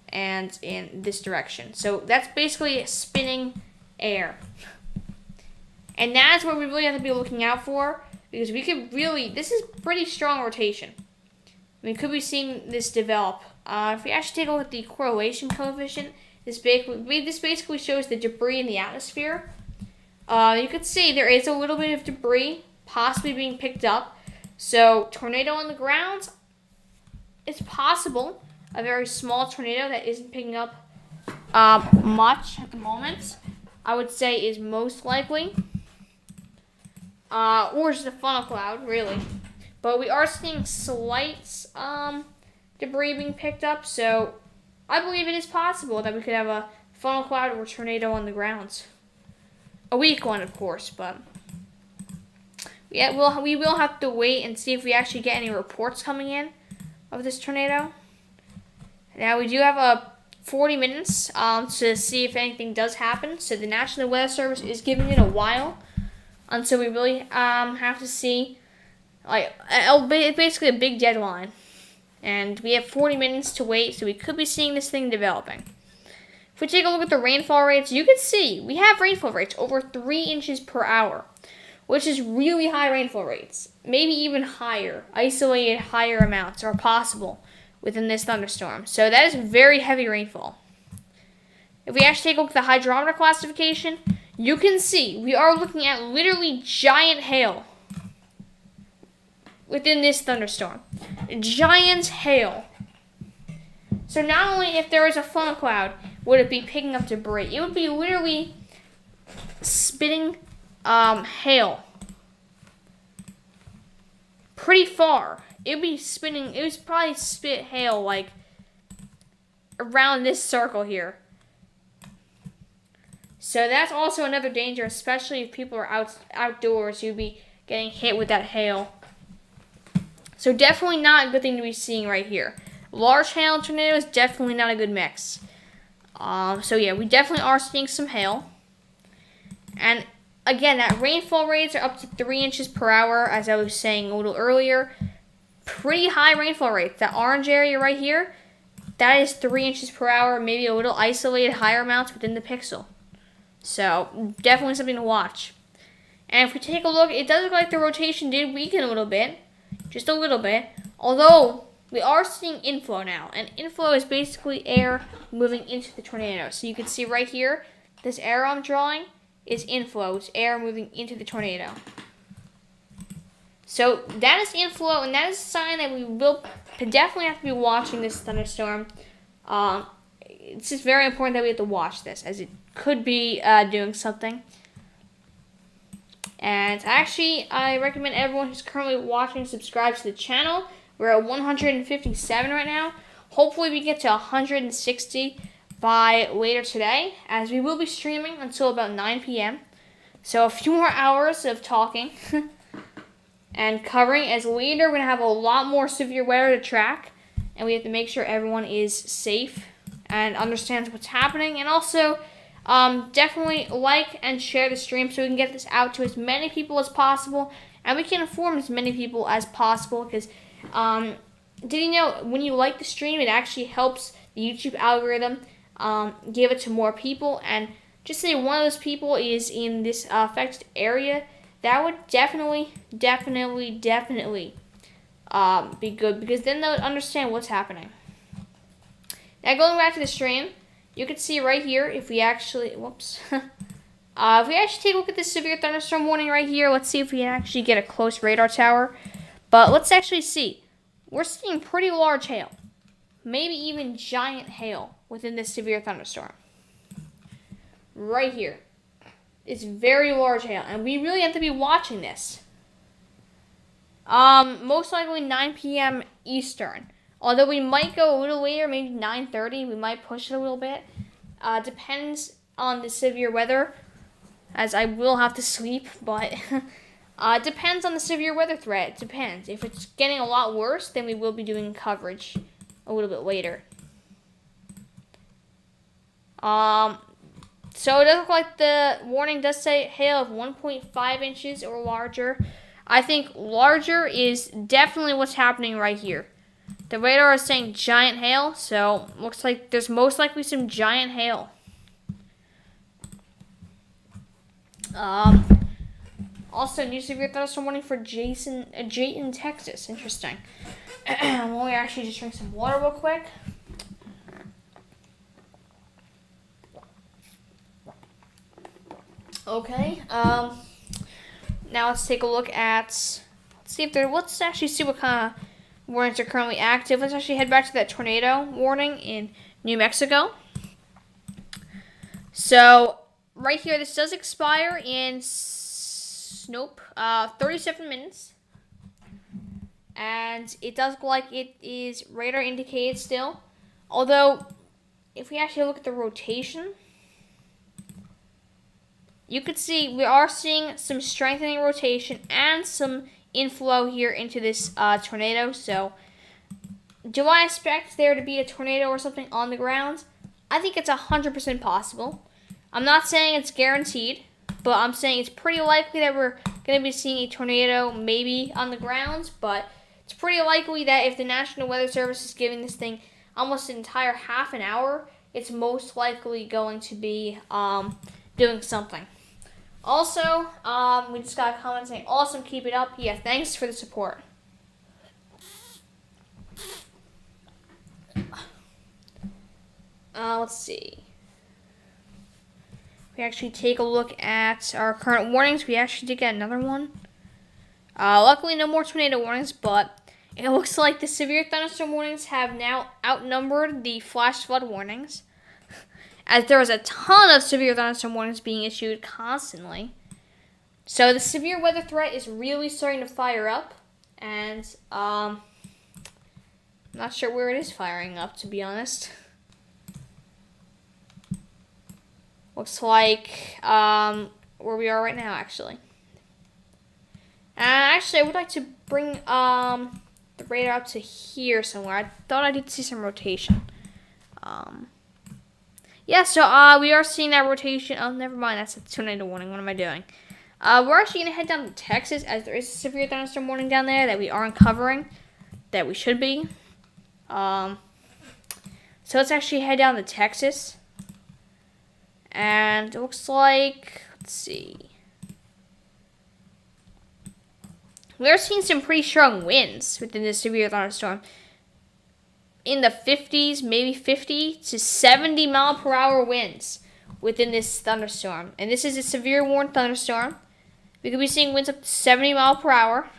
and in this direction. So that's basically spinning air. And that's what we really have to be looking out for, because we could really, this is pretty strong rotation. We could be seeing this develop. If we actually take a look at the correlation coefficient, this basically shows the debris in the atmosphere. You could see there is a little bit of debris possibly being picked up. So tornado on the ground, it's possible. A very small tornado that isn't picking up much at the moment, I would say, is most likely. Or just a funnel cloud, really. But we are seeing slight debris being picked up, so I believe it is possible that we could have a funnel cloud or a tornado on the ground. A weak one, of course, but yeah, we will have to wait and see if we actually get any reports coming in of this tornado. Now, we do have 40 minutes to see if anything does happen, so the National Weather Service is giving it a while. And so we really have to see, like, it's basically a big deadline. And we have 40 minutes to wait, so we could be seeing this thing developing. If we take a look at the rainfall rates, you can see we have rainfall rates over 3 inches per hour, which is really high rainfall rates. Maybe even higher. Isolated higher amounts are possible within this thunderstorm. So that is very heavy rainfall. If we actually take a look at the hydrometer classification, you can see we are looking at literally giant hail within this thunderstorm. Giant hail. So not only if there was a funnel cloud would it be picking up debris, it would be literally spitting hail pretty far. It would be spinning, it was probably spit hail like around this circle here. So that's also another danger, especially if people are outdoors, you'd be getting hit with that hail. So definitely not a good thing to be seeing right here. Large hail and tornadoes, definitely not a good mix. So yeah, we definitely are seeing some hail. And again, that rainfall rates are up to 3 inches per hour, as I was saying a little earlier. Pretty high rainfall rates. That orange area right here, that is 3 inches per hour, maybe a little isolated higher amounts within the pixel. So definitely something to watch. And if we take a look, it does look like the rotation did weaken a little bit. Just a little bit. Although, we are seeing inflow now. And inflow is basically air moving into the tornado. So you can see right here, this arrow I'm drawing is inflow. It's air moving into the tornado. So that is inflow, and that is a sign that we will definitely have to be watching this thunderstorm. It's just very important that we have to watch this, as it could be doing something. And actually, I recommend everyone who's currently watching subscribe to the channel. We're at 157 right now. Hopefully we get to 160 by later today, as we will be streaming until about 9 p.m. So a few more hours of talking and covering, as later we're going to have a lot more severe weather to track, and we have to make sure everyone is safe and understands what's happening. And also, definitely like and share the stream so we can get this out to as many people as possible, and we can inform as many people as possible, because did you know when you like the stream, it actually helps the YouTube algorithm give it to more people. And just say one of those people is in this affected area, that would definitely be good, because then they would understand what's happening. Now going back to the stream, you can see right here, if we actually, if we actually take a look at this severe thunderstorm warning right here, let's see if we can actually get a close radar tower. But let's actually see. We're seeing pretty large hail. maybe even giant hail within this severe thunderstorm. Right here. It's very large hail, and we really have to be watching this. Most likely 9 p.m. Eastern. Although we might go a little later, maybe 9:30. We might push it a little bit. Depends on the severe weather, as I will have to sleep, but depends on the severe weather threat. It depends. If it's getting a lot worse, then we will be doing coverage a little bit later. So it does look like the warning does say hail of 1.5 inches or larger. I think larger is definitely what's happening right here. The radar is saying giant hail, so looks like there's most likely some giant hail. Also, new severe thunderstorm warning for Jayton, Texas. Interesting. Let me actually just drink some water real quick. Okay. Now let's take a look at. Let's actually see what kind of warnings are currently active. Let's actually head back to that tornado warning in New Mexico. So right here, this does expire in 37 minutes, and it does look like it is radar indicated still. Although, if we actually look at the rotation, you could see we are seeing some strengthening rotation and some inflow here into this tornado. So, do I expect there to be a tornado or something on the ground? I think it's 100% possible. I'm not saying it's guaranteed, but I'm saying it's pretty likely that we're going to be seeing a tornado maybe on the ground. But it's pretty likely that if the National Weather Service is giving this thing almost an entire half an hour, it's most likely going to be doing something. Also, we just got a comment saying, awesome, keep it up. Yeah, thanks for the support. Let's see. We actually take a look at our current warnings. We actually did get another one. Luckily, no more tornado warnings, but it looks like the severe thunderstorm warnings have now outnumbered the flash flood warnings, as there was a ton of severe thunderstorm warnings being issued constantly. So the severe weather threat is really starting to fire up, and I'm not sure where it is firing up, to be honest. Looks like where we are right now, actually. Actually, I would like to bring the radar up to here somewhere. I thought I did see some rotation. Yeah, so we are seeing that rotation. Oh, never mind. That's a tornado warning. What am I doing? We're actually going to head down to Texas, as there is a severe thunderstorm warning down there that we aren't covering, that we should be. So let's actually head down to Texas. And it looks like, let's see. We are seeing some pretty strong winds within this severe thunderstorm. In the 50s, maybe 50 to 70 mile per hour winds within this thunderstorm. And this is a severe warned thunderstorm. We could be seeing winds up to 70 mile per hour.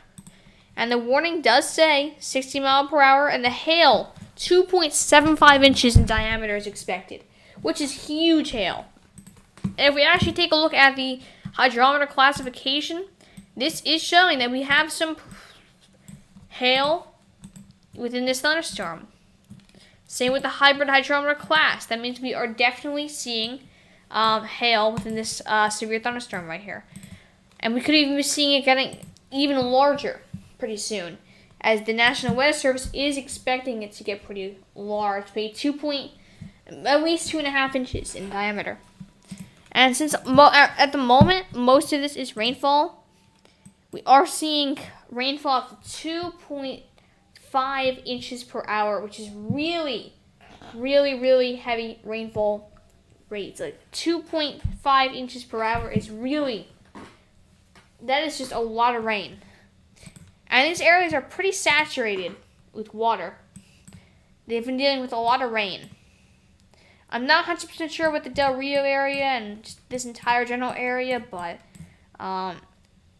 And the warning does say 60 mile per hour. And the hail, 2.75 inches in diameter is expected, which is huge hail. And if we actually take a look at the hydrometer classification, this is showing that we have some hail within this thunderstorm. Same with the hybrid hydrometer class. That means we are definitely seeing hail within this severe thunderstorm right here. And we could even be seeing it getting even larger pretty soon, as the National Weather Service is expecting it to get pretty large, maybe at least 2.5 inches in diameter. And since at the moment most of this is rainfall, we are seeing rainfall up to 2.5 inches per hour, which is really, really, really heavy rainfall rates. Like 2.5 inches per hour is that is just a lot of rain. And these areas are pretty saturated with water. They've been dealing with a lot of rain. I'm not 100% sure about the Del Rio area and just this entire general area, but a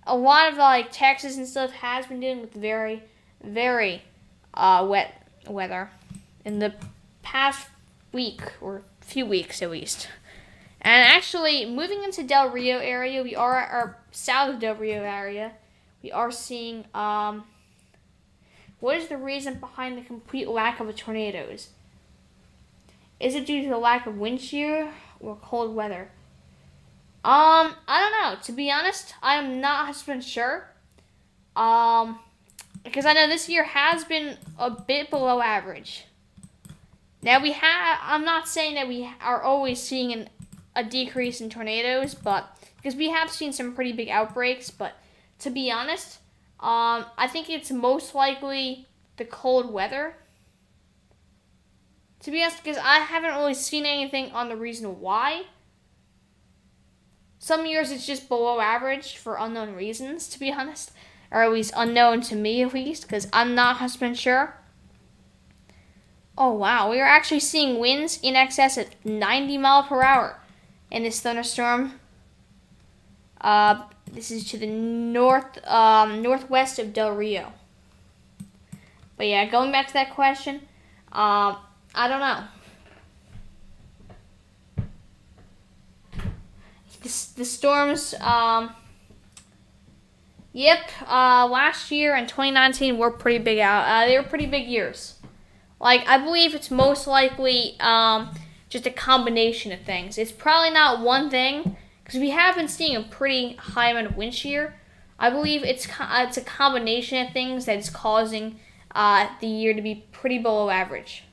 lot of Texas and stuff has been dealing with very, very wet weather in the past week, or few weeks at least. And actually, moving into Del Rio area, we are, or south of Del Rio area, we are seeing, what is the reason behind the complete lack of the tornadoes? Is it due to the lack of wind shear or cold weather? I don't know. To be honest, I am not 100% sure. Because I know this year has been a bit below average. Now I'm not saying that we are always seeing a decrease in tornadoes, but because we have seen some pretty big outbreaks, but to be honest, I think it's most likely the cold weather. To be honest, because I haven't really seen anything on the reason why. Some years it's just below average for unknown reasons, to be honest. Or at least unknown to me, at least, because I'm not 100% sure. Oh, wow. We are actually seeing winds in excess of 90 miles per hour in this thunderstorm. This is to the northwest of Del Rio. But yeah, going back to that question, I don't know. The storms, last year and 2019 were pretty big out. They were pretty big years. Like, I believe it's most likely just a combination of things. It's probably not one thing, because we have been seeing a pretty high amount of wind shear. I believe it's a combination of things that is causing the year to be pretty below average.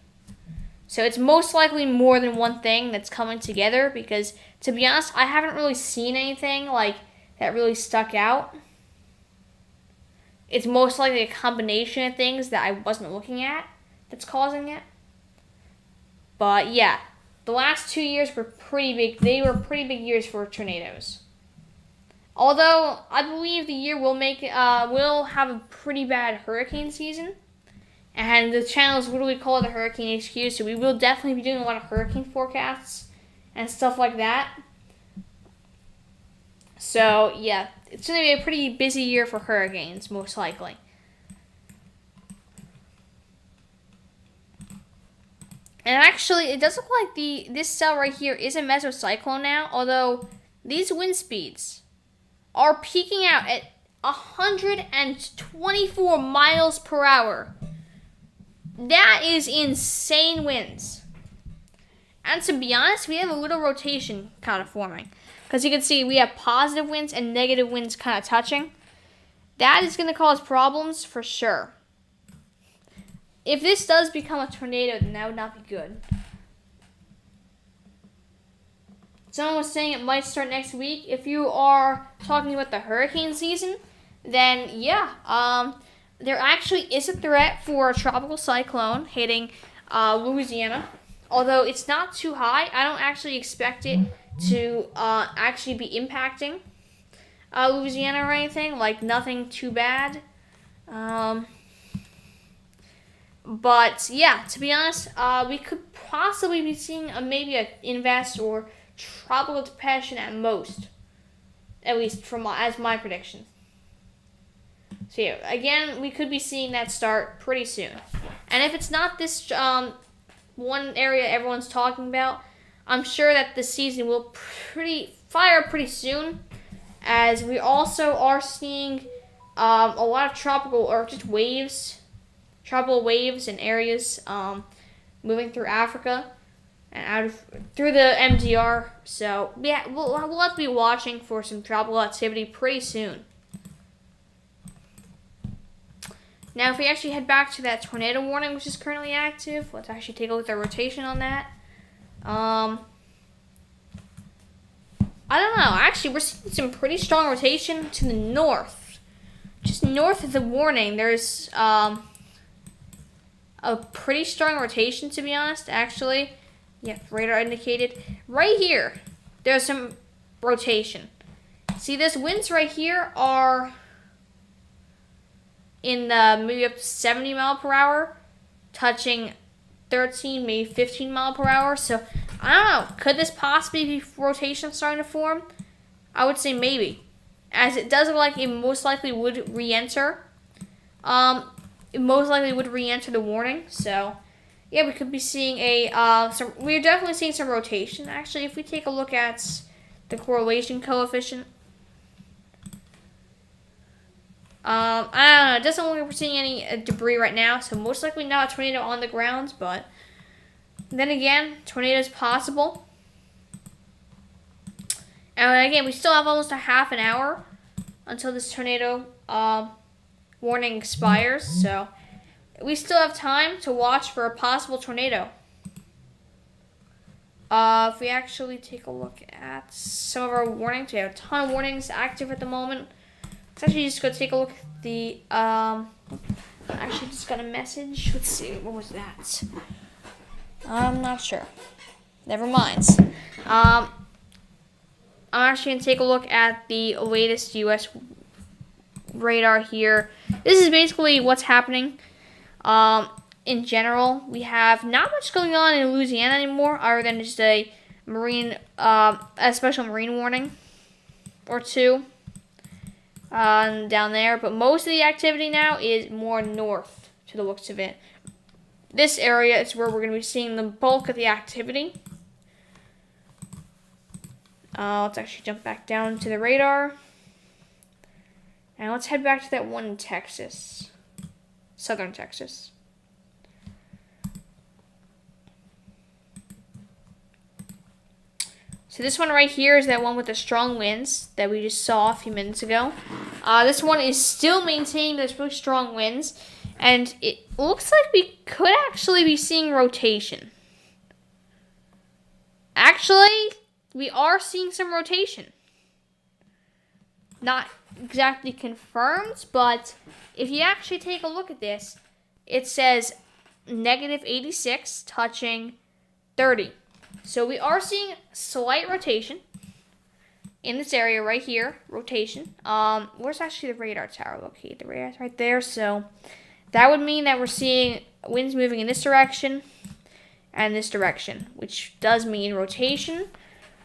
So it's most likely more than one thing that's coming together, because to be honest, I haven't really seen anything like that really stuck out. It's most likely a combination of things that I wasn't looking at that's causing it. But yeah, the last 2 years were pretty big. They were pretty big years for tornadoes. Although I believe the year will have a pretty bad hurricane season. And the channel is literally called the Hurricane HQ, so we will definitely be doing a lot of hurricane forecasts and stuff like that. So, yeah, it's going to be a pretty busy year for hurricanes, most likely. And actually, it does look like this cell right here is a mesocyclone now, although these wind speeds are peaking out at 124 miles per hour. That is insane winds. And to be honest, we have a little rotation kind of forming. Because you can see we have positive winds and negative winds kind of touching. That is going to cause problems for sure. If this does become a tornado, then that would not be good. Someone was saying it might start next week. If you are talking about the hurricane season, then yeah, there actually is a threat for a tropical cyclone hitting Louisiana. Although it's not too high, I don't actually expect it to actually be impacting Louisiana or anything. Like, nothing too bad. But yeah, to be honest, we could possibly be seeing maybe an invest or tropical depression at most. At least as my predictions. So yeah, again, we could be seeing that start pretty soon. And if it's not this one area everyone's talking about, I'm sure that the season will fire pretty soon, as we also are seeing a lot of tropical or just tropical waves in areas moving through Africa and through the MDR. So yeah, we'll have to be watching for some tropical activity pretty soon. Now, if we actually head back to that tornado warning, which is currently active, let's actually take a look at the rotation on that. I don't know. Actually, we're seeing some pretty strong rotation to the north. Just north of the warning, there's a pretty strong rotation, to be honest, actually. Yeah, radar indicated. Right here, there's some rotation. See, those winds right here are in the maybe up to 70 mile per hour, touching 13, maybe 15 mile per hour. So, I don't know. Could this possibly be rotation starting to form? I would say maybe. As it does look like it most likely would re-enter. It most likely would re-enter the warning. So, yeah, we could be seeing we're definitely seeing some rotation. Actually, if we take a look at the correlation coefficient, I don't know. It doesn't look like we're seeing any debris right now, so most likely not a tornado on the ground. But then again, tornadoes possible. And again, we still have almost a half an hour until this tornado warning expires, so we still have time to watch for a possible tornado. If we actually take a look at some of our warnings, we have a ton of warnings active at the moment. Let's actually just go take a look at the, I actually just got a message. Let's see, what was that? I'm not sure. Never mind. I'm actually going to take a look at the latest U.S. radar here. This is basically what's happening. In general, we have not much going on in Louisiana anymore, other than just a special marine warning or two down there. But most of the activity now is more north, to the looks of it. This area is where we're going to be seeing the bulk of the activity. Let's actually jump back down to the radar. And let's head back to that one in Texas. Southern Texas. So this one right here is that one with the strong winds that we just saw a few minutes ago. This one is still maintaining those really strong winds. And it looks like we could actually be seeing rotation. Actually, we are seeing some rotation. Not exactly confirmed, but if you actually take a look at this, it says -86 touching 30. So we are seeing slight rotation in this area right here. Rotation. Where's actually the radar tower located? The radar's right there. So that would mean that we're seeing winds moving in this direction and this direction, which does mean rotation.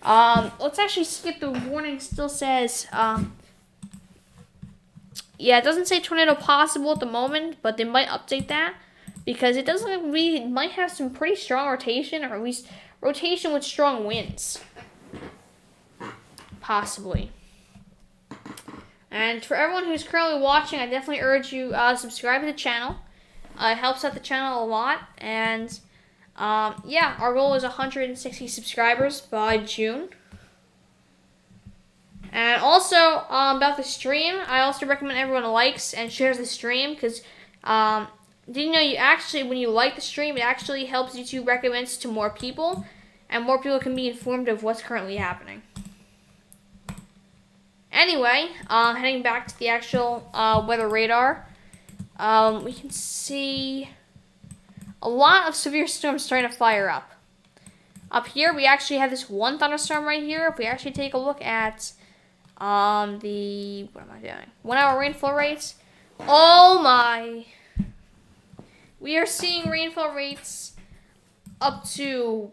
Let's actually skip the warning. Still says, yeah, it doesn't say tornado possible at the moment, but they might update that because it doesn't look like we might have some pretty strong rotation, or at least rotation with strong winds. Possibly. And for everyone who's currently watching, I definitely urge you subscribe to the channel. It helps out the channel a lot. And yeah, our goal is 160 subscribers by June. And also, about the stream, I also recommend everyone likes and shares the stream, because did you know when you like the stream, it actually helps YouTube recommend it to more people, and more people can be informed of what's currently happening. Anyway, heading back to the actual weather radar, we can see a lot of severe storms starting to fire up. Up here, we actually have this one thunderstorm right here. If we actually take a look at what am I doing? 1 hour rainfall rates. Oh my. We are seeing rainfall rates up to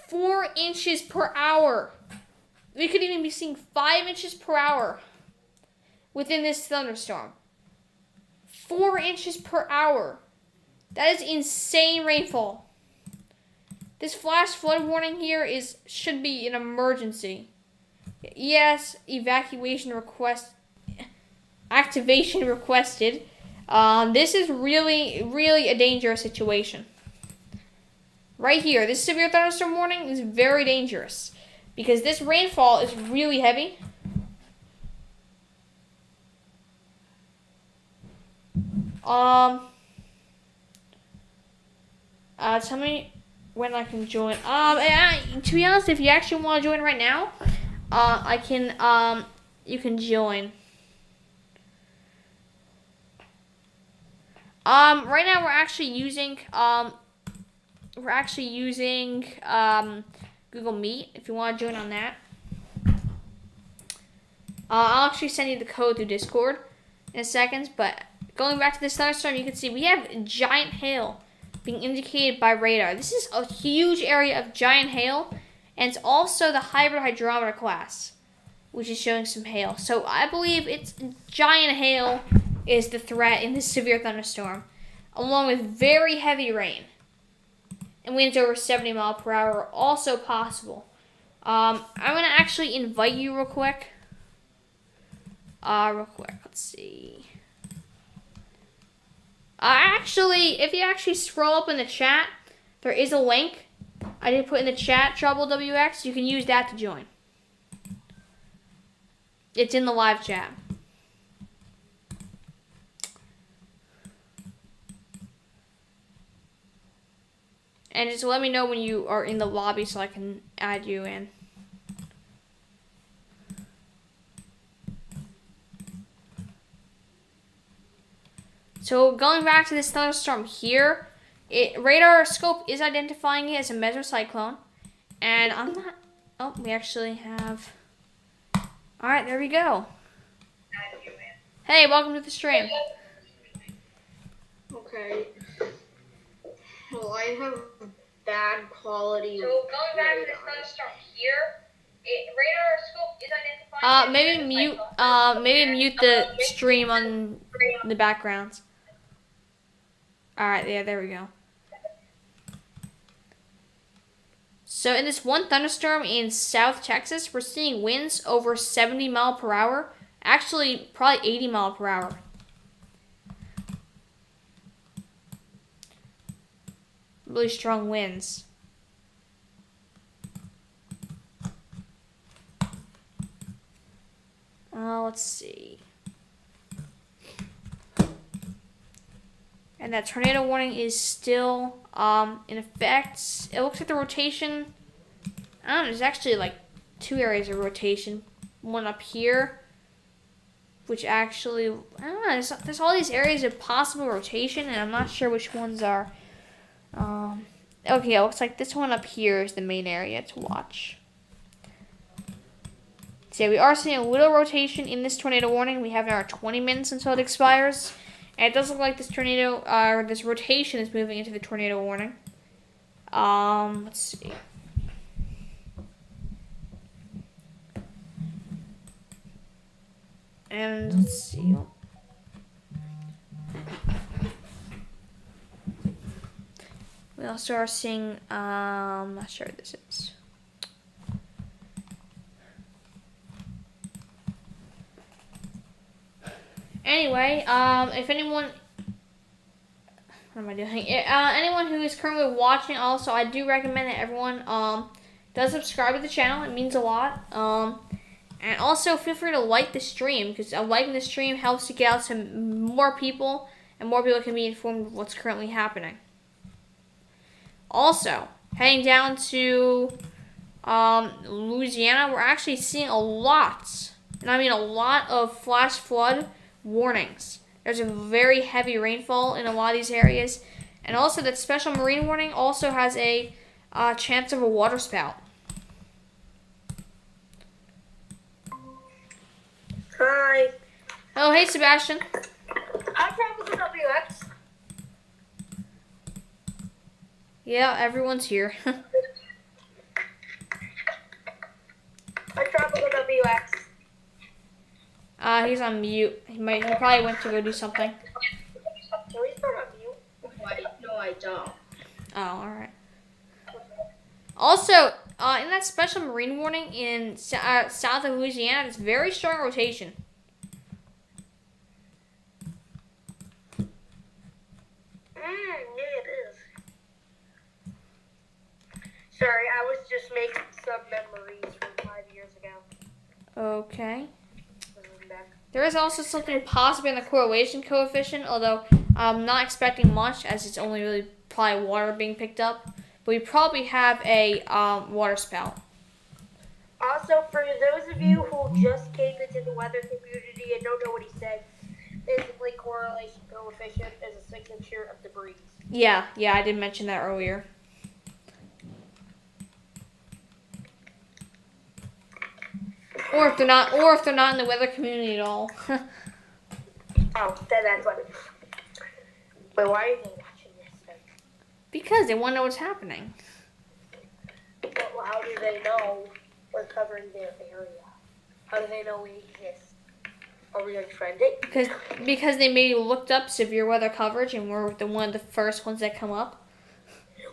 4 inches per hour. We could even be seeing 5 inches per hour within this thunderstorm. 4 inches per hour. That is insane rainfall. This flash flood warning here should be an emergency. Yes, activation requested. This is really, really a dangerous situation. Right here, this severe thunderstorm warning is very dangerous because this rainfall is really heavy. Tell me when I can join. To be honest, if you actually want to join right now, you can join. Right now we're actually using Google Meet. If you want to join on that, I'll actually send you the code through Discord in a second. But going back to this thunderstorm, you can see we have giant hail being indicated by radar. This is a huge area of giant hail, and it's also the hybrid hydrometer class, which is showing some hail. So I believe it's giant hail is the threat in this severe thunderstorm. along with very heavy rain. And winds over 70 miles per hour are also possible. I'm going to actually invite you real quick. Let's see. Actually, if you actually scroll up in the chat, there is a link I did put in the chat, Trouble WX. You can use that to join. It's in the live chat. And just let me know when you are in the lobby so I can add you in. So going back to this thunderstorm here, radar scope is identifying it as a mesocyclone. And I'm not... Oh, we actually have... Alright, there we go. Hey, welcome to the stream. Okay. Well, I have bad quality. So going back to this thunderstorm here, radar scope is identifying. Maybe mute the stream on the backgrounds. All right, yeah, there we go. So in this one thunderstorm in South Texas, we're seeing winds over 70 miles per hour. Actually, probably 80 miles per hour. Really strong winds. Let's see. And that tornado warning is still in effect. It looks like the rotation, I don't know, there's actually like 2 areas of rotation. One up here, which actually, I don't know, there's all these areas of possible rotation, and I'm not sure which ones are. Okay, it looks like this one up here is the main area to watch. So yeah, we are seeing a little rotation in this tornado warning. We have now 20 minutes until it expires. And it does look like this tornado, this rotation is moving into the tornado warning. Let's see. And let's see. We also are seeing, I'm not sure what this is. Anyway, if anyone, what am I doing? Anyone who is currently watching, also, I do recommend that everyone does subscribe to the channel. It means a lot. And also, feel free to like the stream, because liking the stream helps to get out to more people, and more people can be informed of what's currently happening. Also, heading down to Louisiana, we're actually seeing a lot, and I mean a lot, of flash flood warnings. There's a very heavy rainfall in a lot of these areas, and also that special marine warning also has a chance of a water spout. Hi. Oh, hey, Sebastian. Hi, Tropical WX. Yeah, everyone's here. Hi, Tropical WX. He's on mute. He probably went to go do something. No, he's not on mute. No, I don't. Oh, alright. Also, in that special marine warning in south of Louisiana, it's very strong rotation. Yeah, it is. Sorry, I was just making some memories from 5 years ago. Okay. There is also something possibly in the correlation coefficient, although I'm not expecting much, as it's only really probably water being picked up. But we probably have a water spout. Also, for those of you who just came into the weather community and don't know what he said, basically correlation coefficient is a signature of the breeze. Yeah, I did mention that earlier. Or if they're not in the weather community at all. Oh, that's what. Wait, why are they watching this then? Because they want to know what's happening. Well, how do they know we're covering their area? How do they know we exist? Are we gonna trend it? Because they maybe looked up severe weather coverage and we're one of the first ones that come up.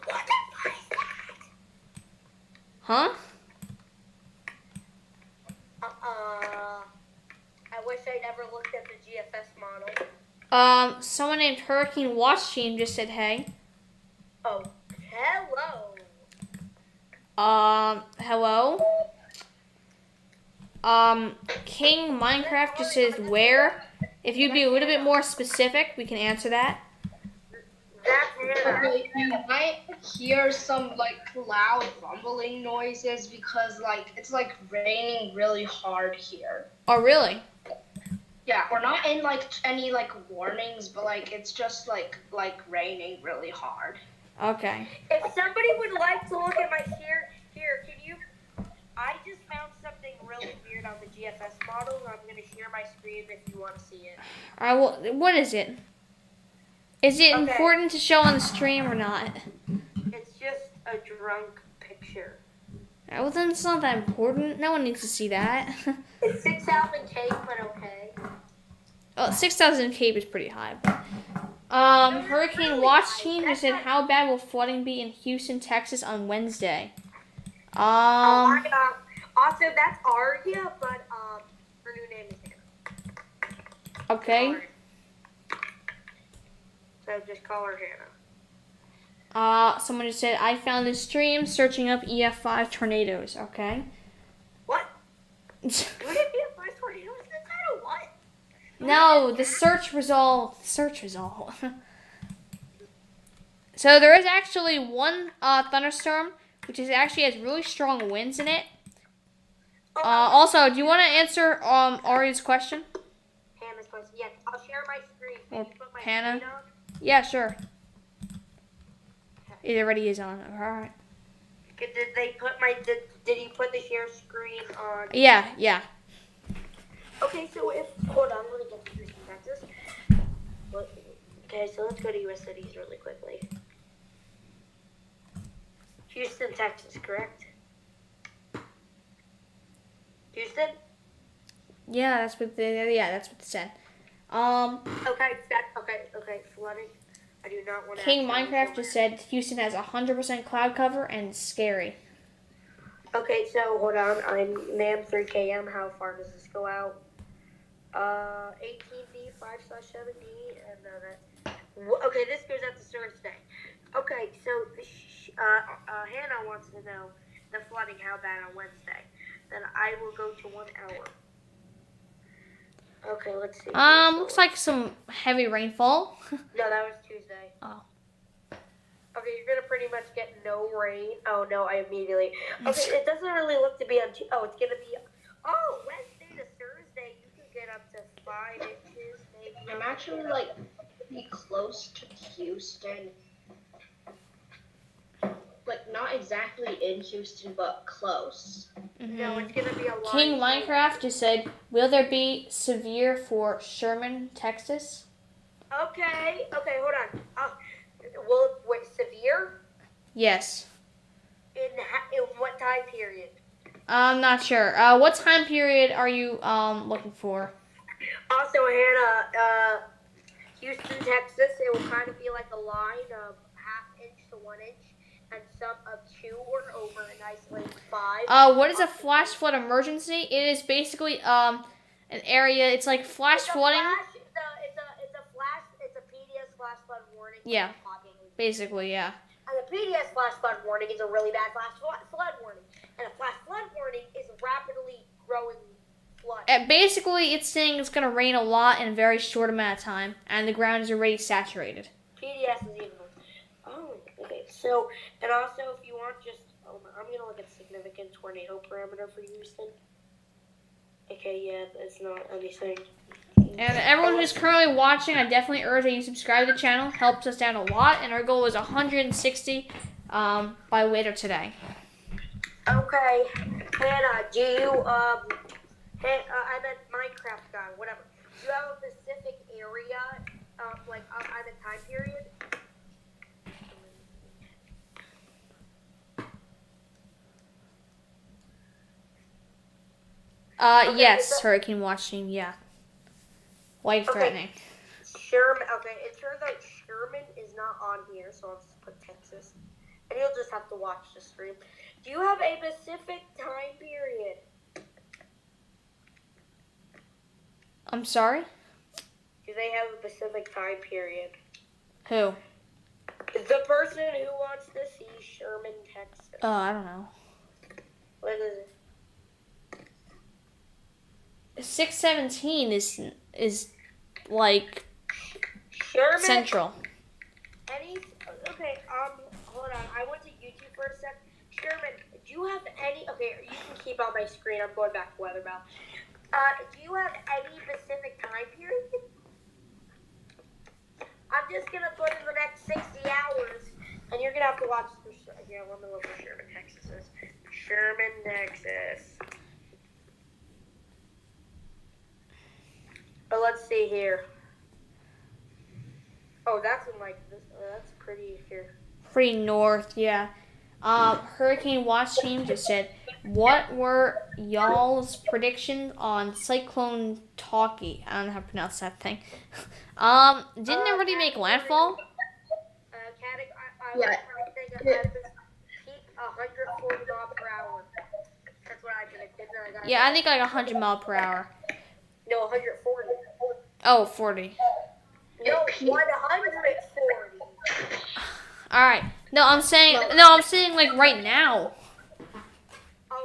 What the fuck is that? Huh? I wish I never looked at the GFS model. Someone named Hurricane Watch Team just said hey. Oh, hello. Hello? King Minecraft just says where. If you'd be a little bit more specific, we can answer that. Okay, you might hear some like loud rumbling noises because it's like raining really hard here. Oh, really? Yeah, we're not in like any like warnings, but like it's just like raining really hard. Okay. If somebody would like to look at my here, can you? I just found something really weird on the GFS model, and I'm gonna share my screen if you want to see it. Alright, well, what is it? Is it important to show on the stream or not? It's just a drunk picture. Alright, well, then it's not that important. No one needs to see that. It's 6,000 K, but okay. Oh, 6,000 cape is pretty high. Hurricane Watch Team just said, how bad will flooding be in Houston, Texas on Wednesday? Also, that's Arya, but her new name is Hannah. Okay. So just call her Hannah. Someone just said, I found this stream searching up EF5 tornadoes. Okay. What? Would it be a first tornado? Is the title what? No, the search result. Search result. So there is actually one thunderstorm, which is actually has really strong winds in it. Also, do you want to answer Ari's question? Hannah's question. Yes, I'll share my screen. Can you put my Hannah? screen on? Yeah, sure. It already is on. All right. Did they put my? Did you put the share screen on? Yeah. Okay, so hold on, let me get to Houston, Texas. Okay, so let's go to U.S. cities really quickly. Houston, Texas, correct? Houston? Yeah, that's what it said. Okay, flooding. I do not want to. King Minecraft just said Houston has 100% cloud cover and it's scary. Okay, so hold on. I'm NAM 3KM. How far does this go out? 18D 5/7D, and okay, this goes out to Thursday. Okay, so Hannah wants to know the flooding, how bad on Wednesday. Then I will go to 1 hour. Okay, let's see. Looks like some heavy rainfall. No, that was Tuesday. Oh. Okay, you're gonna pretty much get no rain. Oh no, I immediately. Okay, it doesn't really look to be on. It's gonna be. Oh, Wednesday to Thursday, you can get up to 5 inches, maybe. I'm actually like pretty close to Houston. Like not exactly in Houston, but close. Mm-hmm. No, it's gonna be a lot. King Minecraft just said, will there be severe for Sherman, Texas? Okay, hold on. Wait, severe? Yes. In what time period? I'm not sure. What time period are you looking for? Also, Hannah, Houston, Texas, it will kind of be like a line of 1/2 inch to 1 inch, and some of 2 or over an isolated 5. What is a flash flood emergency? It is basically an area. It's like flash flooding. It's a PDS flash flood warning. Yeah. Basically, yeah. And a PDS flash flood warning is a really bad flash flood warning, and a flash flood warning is a rapidly growing flood. Basically, it's saying it's going to rain a lot in a very short amount of time, and the ground is already saturated. PDS is even. Oh, okay. So, and also, if you want, I'm gonna look at significant tornado parameter for Houston. Okay, yeah, it's not anything. And everyone who's currently watching, I definitely urge that you subscribe to the channel. Helps us out a lot, and our goal is 160 by later today. Okay, Hannah, do you I meant Minecraft guy, whatever. Do you have a specific area, like at a time period? Yes, Hurricane Watch Team, yeah. life-threatening. Sherman. Okay, it turns out Sherman is not on here, so I'll just put Texas, and you'll just have to watch the stream. Do you have a specific time period? I'm sorry? Do they have a specific time period? Who? The person who wants to see Sherman, Texas. Oh, I don't know. What is it? 617 is like Sherman. central. Okay, hold on. I went to YouTube for a sec. Sherman, do you have any? Okay, you can keep on my screen. I'm going back to Weather Bell. Do you have any specific time period? I'm just gonna put in the next 60 hours, and you're gonna have to watch the show. Here, let me look where Sherman, Texas is. Sherman, Texas. But let's see here. Oh, that's in like this. That's pretty here. Pretty north, yeah. Hurricane Watch Team just said, what were y'all's predictions on Cyclone Talkie? I don't know how to pronounce that thing. Didn't it really make landfall? I was predicting it peak 140 miles per hour. That's what I predicted. Yeah, I think like 100 miles per hour. No, 140. Oh, 40. No, 140. All right. No, I'm saying like right now.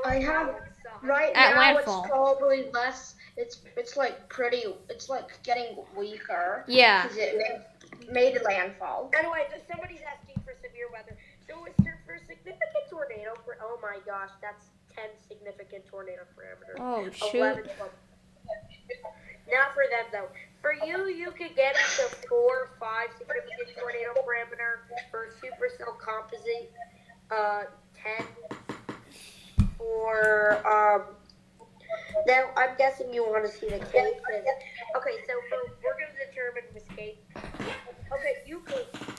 I have right At now. landfall. It's probably less. It's like pretty. It's like getting weaker. Yeah. Because it made landfall. Anyway, somebody's asking for severe weather. So for significant tornado, oh my gosh, that's 10 significant tornado parameters. Oh shoot. 11, 12. Not for them though. For you, you could get up to 4 or 5 significant tornado parameter for supercell composite. 10 for Now I'm guessing you want to see the Cape. Okay, so we're gonna determine this Cape. Okay,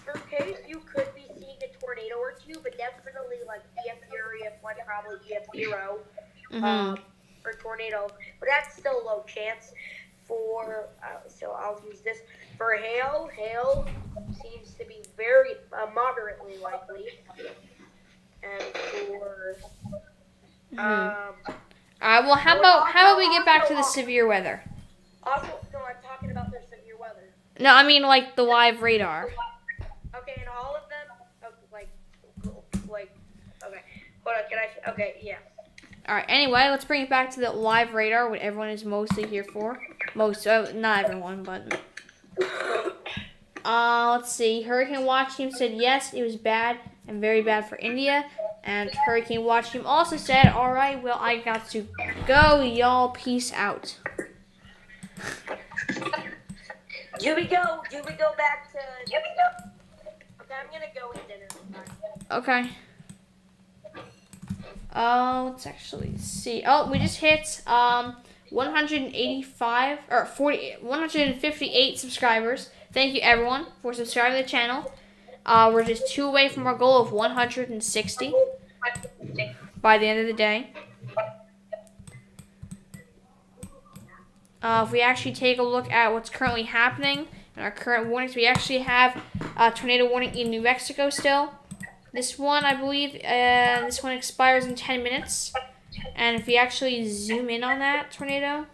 for Cape you could be seeing a tornado or two, but definitely like EF Fury, F1, probably EF 0, or tornado. But that's still low chance. For so I'll use this for hail. Hail seems to be very moderately likely, and for All right. Well, how about we get back to the severe weather? Also, no, I'm talking about the severe weather. No, I mean like the live radar. Okay, and all of them, okay. Hold on, can I? Okay, yeah. All right. Anyway, let's bring it back to the live radar, what everyone is mostly here for. Not everyone, but. Let's see. Hurricane Watch Team said yes, it was bad and very bad for India. And Hurricane Watch Team also said, all right, well, I got to go. Y'all, peace out. Do we go back to? Okay, I'm gonna go eat dinner. Okay. Let's actually see. Oh, we just hit 185 or 158 subscribers. Thank you everyone for subscribing to the channel. We're just 2 away from our goal of 160 by the end of the day. If we actually take a look at what's currently happening and our current warnings, we actually have a tornado warning in New Mexico still. This one, I believe, this one expires in 10 minutes. And if we actually zoom in on that tornado,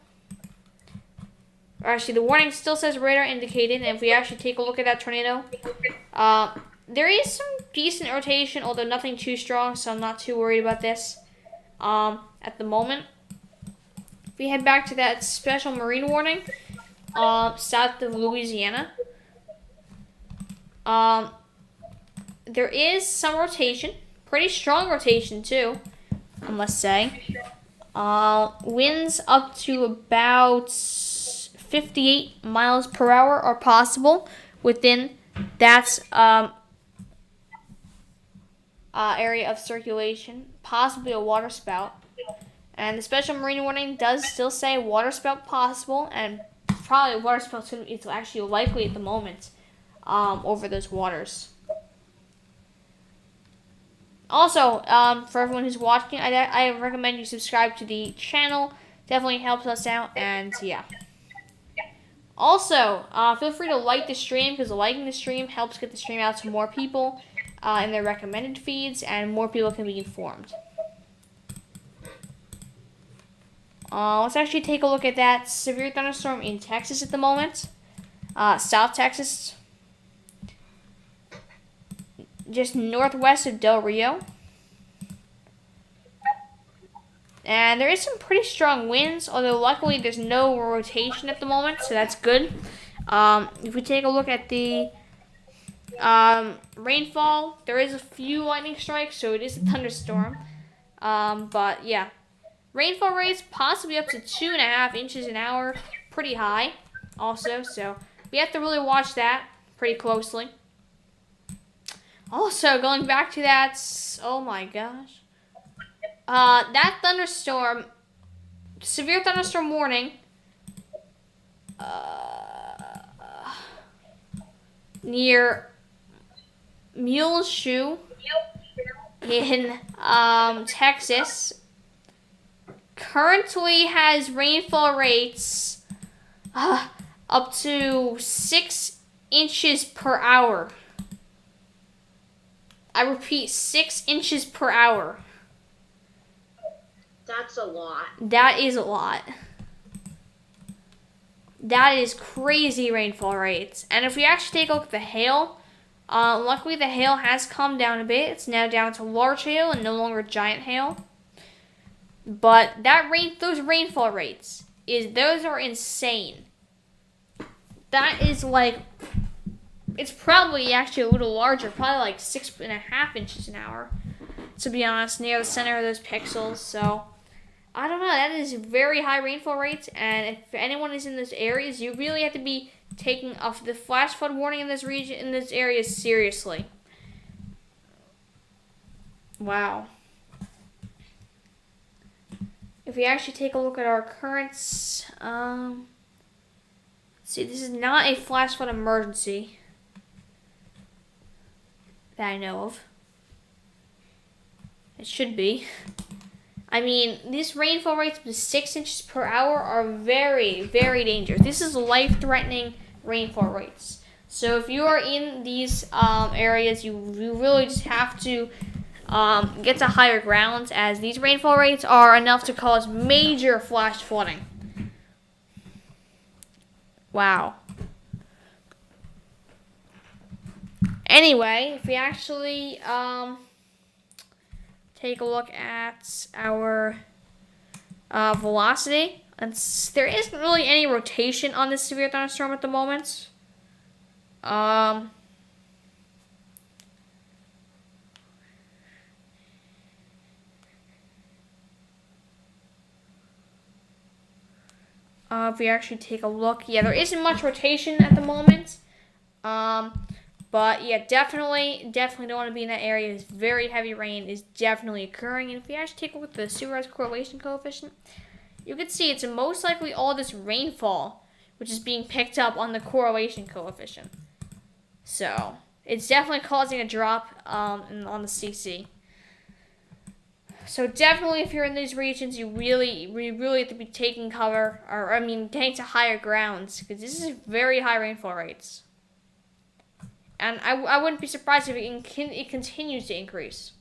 or actually the warning still says radar indicated, and if we actually take a look at that tornado, there is some decent rotation, although nothing too strong, so I'm not too worried about this at the moment. If we head back to that special marine warning, south of Louisiana, there is some rotation, pretty strong rotation too, I must say. Winds up to about 58 miles per hour are possible within that area of circulation, possibly a water spout. And the special marine warning does still say water spout possible, and probably water spout is actually likely at the moment over those waters. Also, for everyone who's watching, I recommend you subscribe to the channel. Definitely helps us out, and yeah. Also, feel free to like the stream because liking the stream helps get the stream out to more people in their recommended feeds, and more people can be informed. Let's actually take a look at that severe thunderstorm in Texas at the moment. South Texas, just northwest of Del Rio. And there is some pretty strong winds, although luckily there's no rotation at the moment, so that's good. If we take a look at the rainfall, there is a few lightning strikes, so it is a thunderstorm. But yeah, rainfall rates possibly up to 2.5 inches an hour, pretty high also, so we have to really watch that pretty closely. Also, going back to that, oh my gosh. That thunderstorm, severe thunderstorm warning, near Muleshoe in Texas, currently has rainfall rates up to 6 inches per hour. I repeat, 6 inches per hour. That's a lot. That is a lot. That is crazy rainfall rates. And if we actually take a look at the hail, luckily the hail has come down a bit. It's now down to large hail and no longer giant hail. But those rainfall rates, those are insane. That is like, it's probably actually a little larger, probably like 6.5 inches an hour, to be honest, near the center of those pixels. So I don't know, that is very high rainfall rates, and if anyone is in those areas, you really have to be taking off the flash flood warning in this region, in this area, seriously. Wow. If we actually take a look at our currents, see, this is not a flash flood emergency that I know of. It should be. I mean, these rainfall rates of 6 inches per hour are very, very dangerous. This is life-threatening rainfall rates. So if you are in these areas, you really just have to get to higher grounds, as these rainfall rates are enough to cause major flash flooding. Wow. Anyway, if we actually take a look at our velocity, and there isn't really any rotation on this severe thunderstorm at the moment. If we actually take a look, yeah, there isn't much rotation at the moment. But yeah, definitely don't want to be in that area. This very heavy rain is definitely occurring. And if we actually take a look at the Suarez correlation coefficient, you can see it's most likely all this rainfall, which is being picked up on the correlation coefficient. So it's definitely causing a drop on the CC. So definitely, if you're in these regions, you really have to be taking cover, or getting to higher grounds, because this is very high rainfall rates. And I wouldn't be surprised if it continues to increase.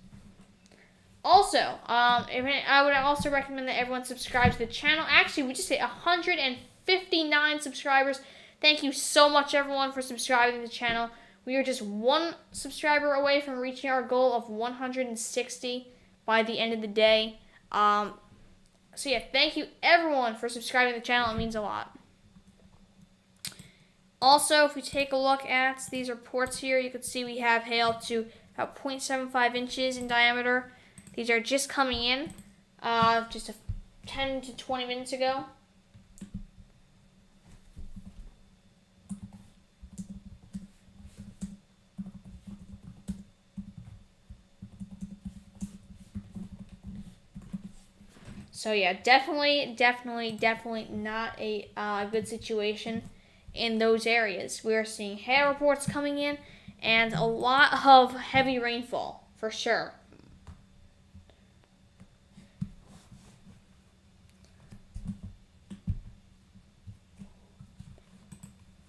Also, I would also recommend that everyone subscribe to the channel. Actually, we just hit 159 subscribers. Thank you so much, everyone, for subscribing to the channel. We are just one subscriber away from reaching our goal of 160 by the end of the day. So yeah, thank you, everyone, for subscribing to the channel. It means a lot. Also, if we take a look at these reports here, you can see we have hail to about 0.75 inches in diameter. These are just coming in just 10 to 20 minutes ago. So yeah, definitely not a good situation in those areas. We are seeing hail reports coming in and a lot of heavy rainfall for sure.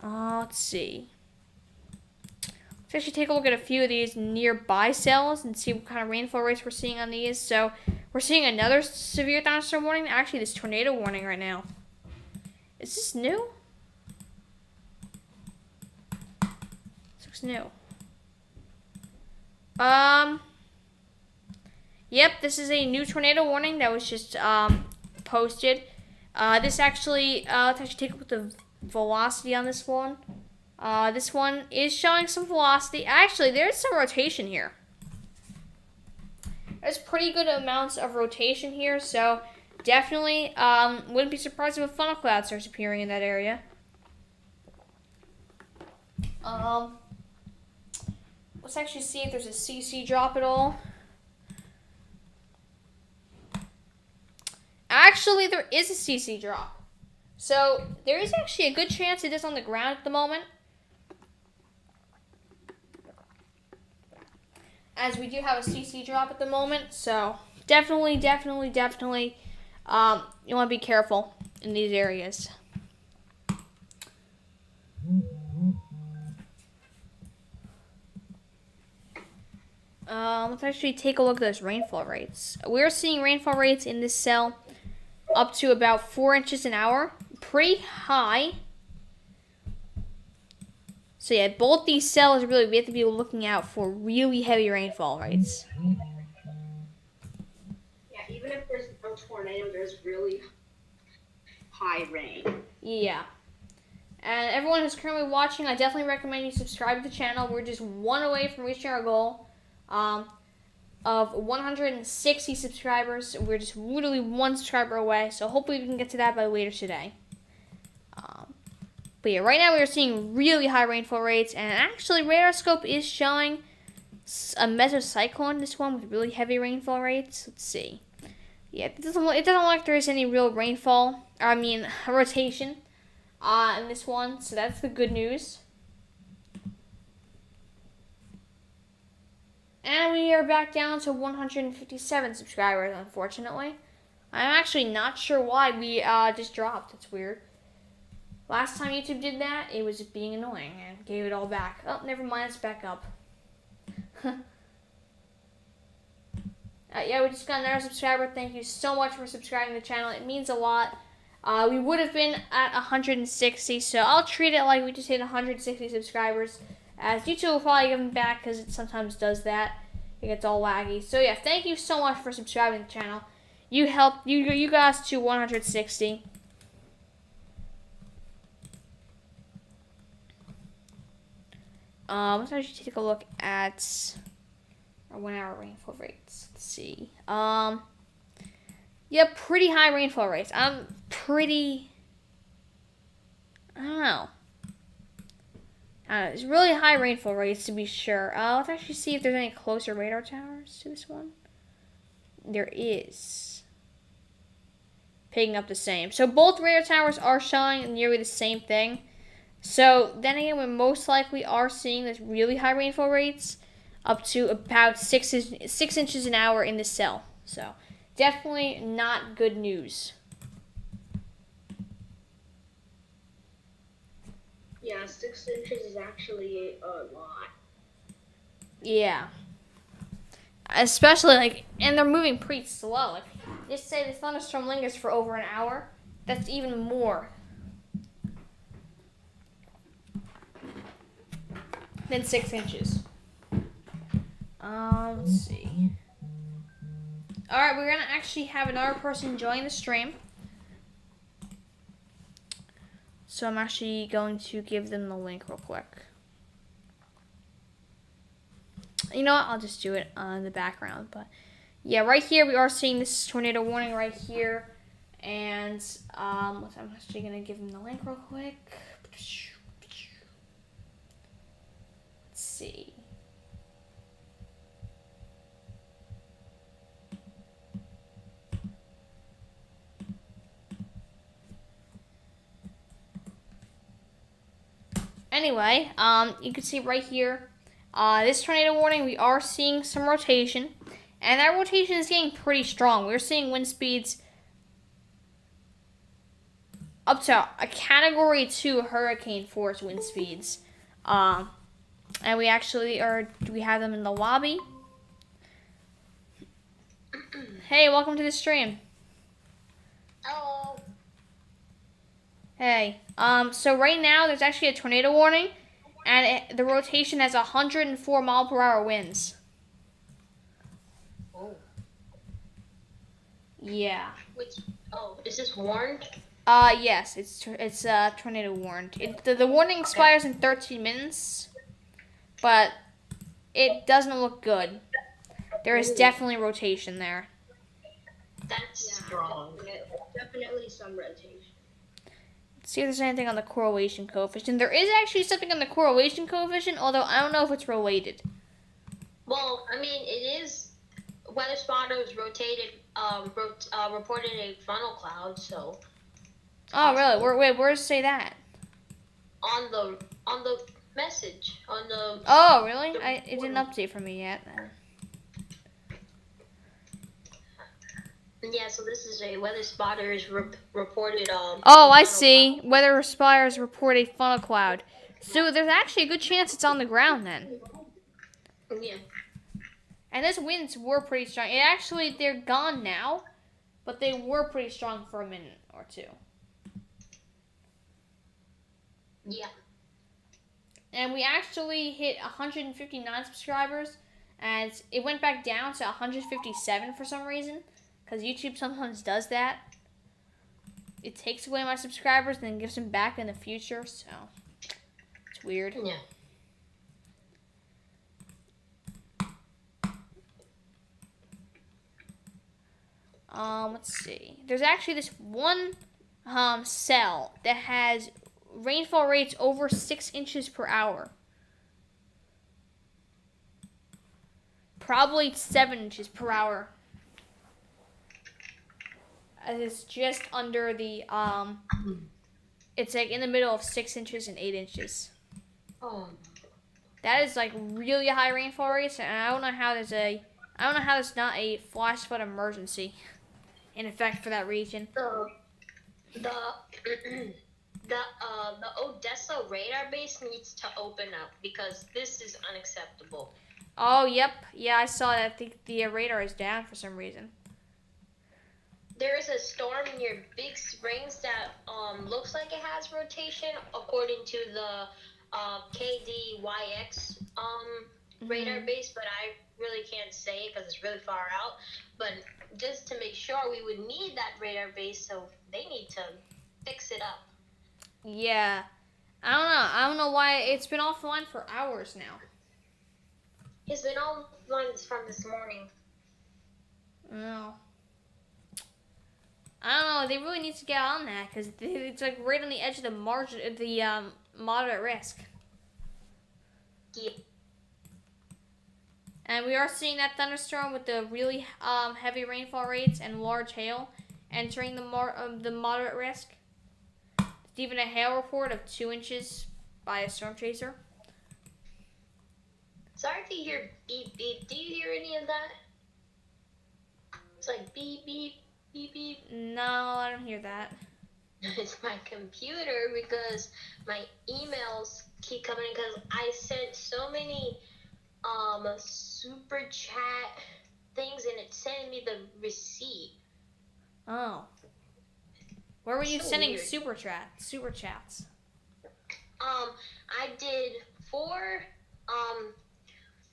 Let's see. Let's actually take a look at a few of these nearby cells and see what kind of rainfall rates we're seeing on these. So we're seeing another severe thunderstorm warning. Actually, this tornado warning right now. Is this new? This looks new. Yep, this is a new tornado warning that was just posted. Let's actually take a look at the velocity on this one. This one is showing some velocity. Actually, there's some rotation here. There's pretty good amounts of rotation here, so definitely wouldn't be surprised if a funnel cloud starts appearing in that area. Let's actually see if there's a CC drop at all. Actually, there is a CC drop. So there is actually a good chance it is on the ground at the moment. As we do have a CC drop at the moment, so definitely, you want to be careful in these areas. Let's actually take a look at those rainfall rates. We're seeing rainfall rates in this cell up to about 4 inches an hour. Pretty high. So yeah, both these cells really, we have to be looking out for really heavy rainfall rates. Yeah, even if there's no tornado, there's really high rain. Yeah. And everyone who's currently watching, I definitely recommend you subscribe to the channel. We're just one away from reaching our goal of 160 subscribers. We're just literally one subscriber away, so hopefully we can get to that by later today. But yeah, right now we are seeing really high rainfall rates, and actually radar scope is showing a mesocyclone, this one with really heavy rainfall rates. Let's see. Yeah, it doesn't look like there's any real rainfall, rotation in this one, so that's the good news. And we are back down to 157 subscribers, unfortunately. I'm actually not sure why we just dropped. It's weird. Last time YouTube did that, it was being annoying and gave it all back. Oh, never mind, it's back up. Yeah, we just got another subscriber. Thank you so much for subscribing to the channel. It means a lot. We would have been at 160, so I'll treat it like we just hit 160 subscribers. As YouTube will probably give them back because it sometimes does that. It gets all laggy. So yeah, thank you so much for subscribing to the channel. You helped, you got us to 160. Let's actually take a look at our 1 hour rainfall rates. Let's see. Yeah, pretty high rainfall rates. I don't know. It's really high rainfall rates to be sure. Let's actually see if there's any closer radar towers to this one. There is. Picking up the same. So both radar towers are showing nearly the same thing. So then again, we most likely are seeing this really high rainfall rates up to about 6 inches an hour in this cell. So definitely not good news. Yeah, 6 inches is actually a lot. Yeah. Especially, and they're moving pretty slow. Just say the thunderstorm lingers for over an hour. That's even more than 6 inches. Let's see. Alright, we're going to actually have another person join the stream. So I'm actually going to give them the link real quick. You know what? I'll just do it in the background. But yeah, right here we are seeing this tornado warning right here. And I'm actually going to give them the link real quick. Let's see. Anyway, you can see right here, this tornado warning, we are seeing some rotation. And that rotation is getting pretty strong. We're seeing wind speeds up to a Category 2 hurricane force wind speeds. And we actually we have them in the lobby. Hey, welcome to the stream. Hello. Hey, so right now there's actually a tornado warning, and the rotation has 104 mile per hour winds. Oh. Yeah. Is this warned? Yes, it's tornado warned. The warning expires in 13 minutes, but it doesn't look good. There is definitely rotation there. That's strong. Definitely some rotation. Let's see if there's anything on the correlation coefficient. There is actually something on the correlation coefficient, although I don't know if it's related. Well, I mean, it is. Weather spotters reported a funnel cloud, so. Oh, really? Where does it say that? On the message on the. Oh, really? It didn't update for me yet. Yeah, so this is a weather spotters reported. Oh, I see. Weather spotters report a funnel cloud. So there's actually a good chance it's on the ground then. Yeah. And those winds were pretty strong. They're gone now, but they were pretty strong for a minute or two. Yeah. And we actually hit 159 subscribers, and it went back down to 157 for some reason, because YouTube sometimes does that. It takes away my subscribers and then gives them back in the future, so it's weird. Yeah. Let's see. There's actually this one cell that has rainfall rates over 6 inches per hour. Probably 7 inches per hour. It's just under the it's like in the middle of 6 inches and 8 inches. Oh. That is like really high rainfall rates, and I don't know how there's not a flash flood emergency in effect for that region. The Odessa radar base needs to open up because this is unacceptable. Oh, yep. Yeah, I saw that. The radar is down for some reason. There is a storm near Big Springs that looks like it has rotation according to the KDYX radar base, but I really can't say it because it's really far out. But just to make sure, we would need that radar base, so they need to fix it up. Yeah. I don't know why it's been offline for hours now. It's been offline from this morning. No. I don't know. They really need to get on that because it's like right on the edge of the margin, the moderate risk. Yeah. And we are seeing that thunderstorm with the really heavy rainfall rates and large hail entering the moderate risk. There's even a hail report of 2 inches by a storm chaser. Sorry if you hear beep beep. Do you hear any of that? It's like beep beep beep beep. No, I don't hear that. It's my computer because my emails keep coming in because I sent so many super chat things and it's sending me the receipt. Oh. Where were you So sending weird. super chats? I did four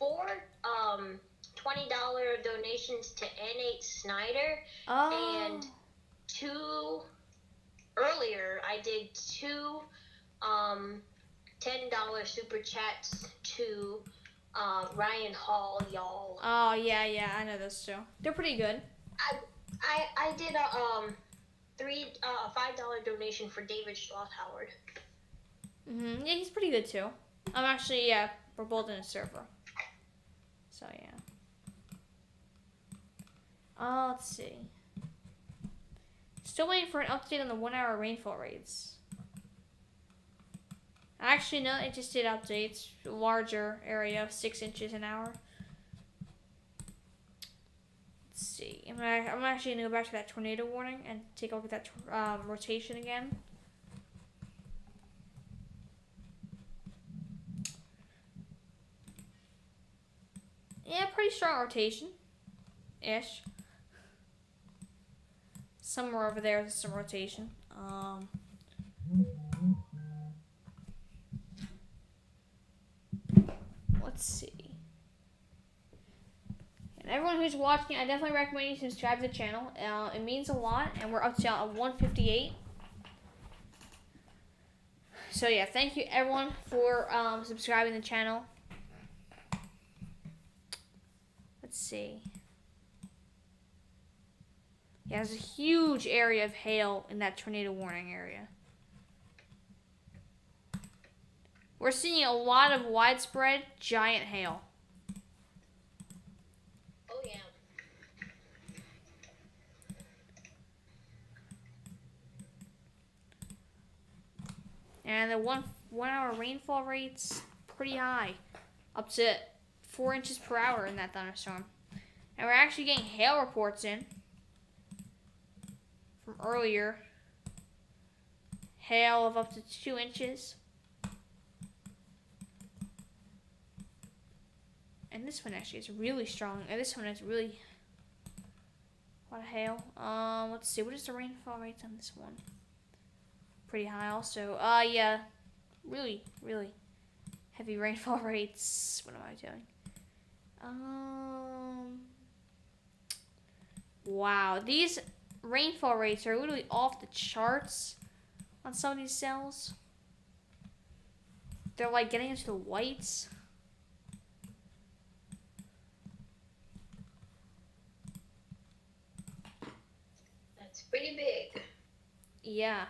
$20 donations to N8 Snyder and earlier I did two $10 super chats to Ryan Hall, y'all. Oh yeah, I know those two. They're pretty good. I did a $5 donation for David Schloss-Howard. Yeah, he's pretty good too. I'm actually we're both in a server. So yeah. Let's see. Still waiting for an update on the 1 hour rainfall rates. Actually, no, it just did updates. Larger area, 6 inches an hour. Let's see. I'm actually going to go back to that tornado warning and take a look at that rotation again. pretty strong rotation. Ish. Somewhere over there is some rotation. Let's see. And everyone who's watching, I definitely recommend you subscribe to the channel. It means a lot, and we're up to 158. So yeah, thank you everyone for subscribing to the channel. Let's see. Yeah, there's a huge area of hail in that tornado warning area. We're seeing a lot of widespread giant hail. Oh yeah. And the one hour rainfall rate's pretty high. Up to 4 inches per hour in that thunderstorm. And we're actually getting hail reports in from earlier. Hail of up to 2 inches. And this one actually is really strong. And this one is really a lot of hail. Let's see. What is the rainfall rates on this one? Pretty high also. Yeah. Really, really heavy rainfall rates. What am I doing? Wow. These rainfall rates are literally off the charts on some of these cells. They're like getting into the whites. That's pretty big. Yeah.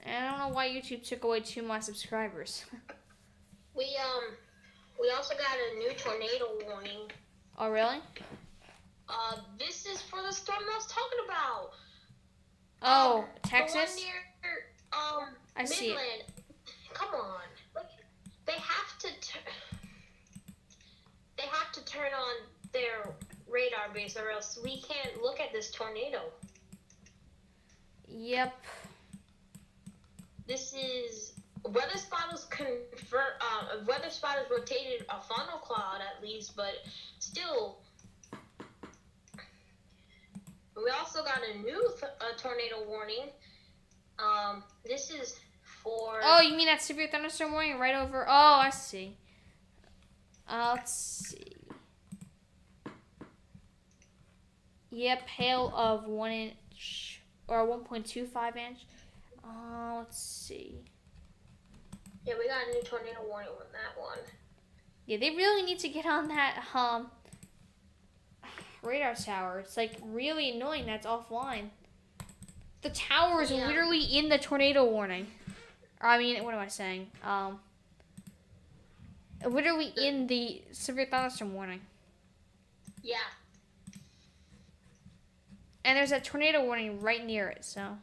And I don't know why YouTube took away 2 of my subscribers. We also got a new tornado warning. Oh, really? This is for the storm I was talking about. Oh, Texas? The one near I Midland. see it. Come on. Look, they have to turn on their radar base, or else we can't look at this tornado. Yep. This is weather spotters weather spotters rotated a funnel cloud at least, but still. We also got a new tornado warning. This is for. Oh, you mean that severe thunderstorm warning right over? Oh, I see. Let's see. Yep, hail of 1 inch or 1.25 inch. Let's see. Yeah, we got a new tornado warning on that one. Yeah, they really need to get on that radar tower. It's like really annoying that's offline. The tower is literally in the tornado warning. I mean, what am I saying? Literally in the severe thunderstorm warning. Yeah. And there's a tornado warning right near it, so.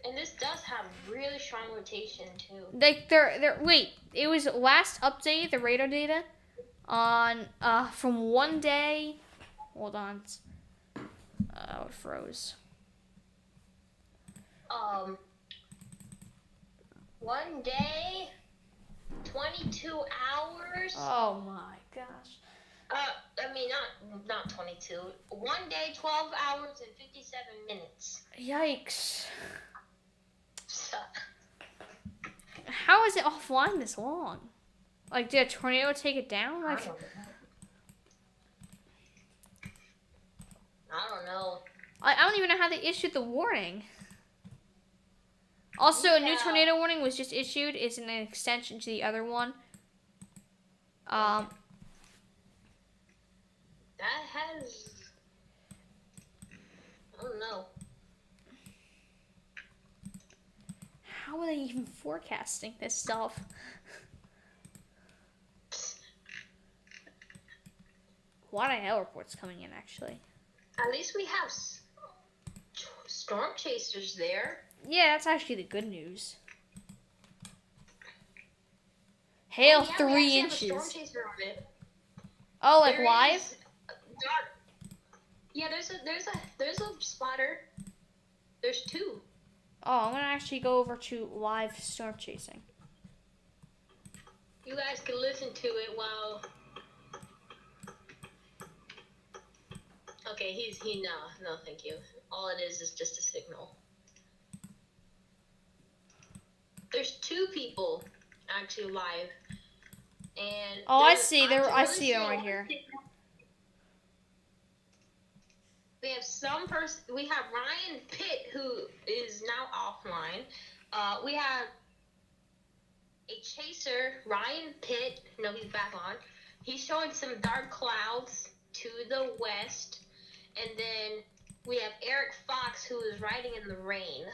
And this does have really strong rotation too. Like wait, it was last update the radar data on from one day. Hold on. It froze. 1 day, 22 hours. Oh my gosh. I mean not 22. 1 day, 12 hours and 57 minutes. Yikes. So, how is it offline this long? Like, did a tornado take it down? Like, I don't know. I don't even know how they issued the warning. Also, a new tornado warning was just issued. It's an extension to the other one. That has. I don't know. How are they even forecasting this stuff? A lot of hail reports coming in, actually. At least we have storm chasers there. Yeah, that's actually the good news. Hail 3 inches. Have a storm chaser on it. Oh, like live? Yeah, there's a spotter. There's 2. I'm gonna actually go over to live storm chasing. You guys can listen to it while. Okay, no, thank you. All it is just a signal. There's 2 people actually live, and I see. I see them right here. We have we have Ryan Pitt, who is now offline. We have a chaser, Ryan Pitt. No, he's back on. He's showing some dark clouds to the west. And then we have Eric Fox, who is riding in the rain.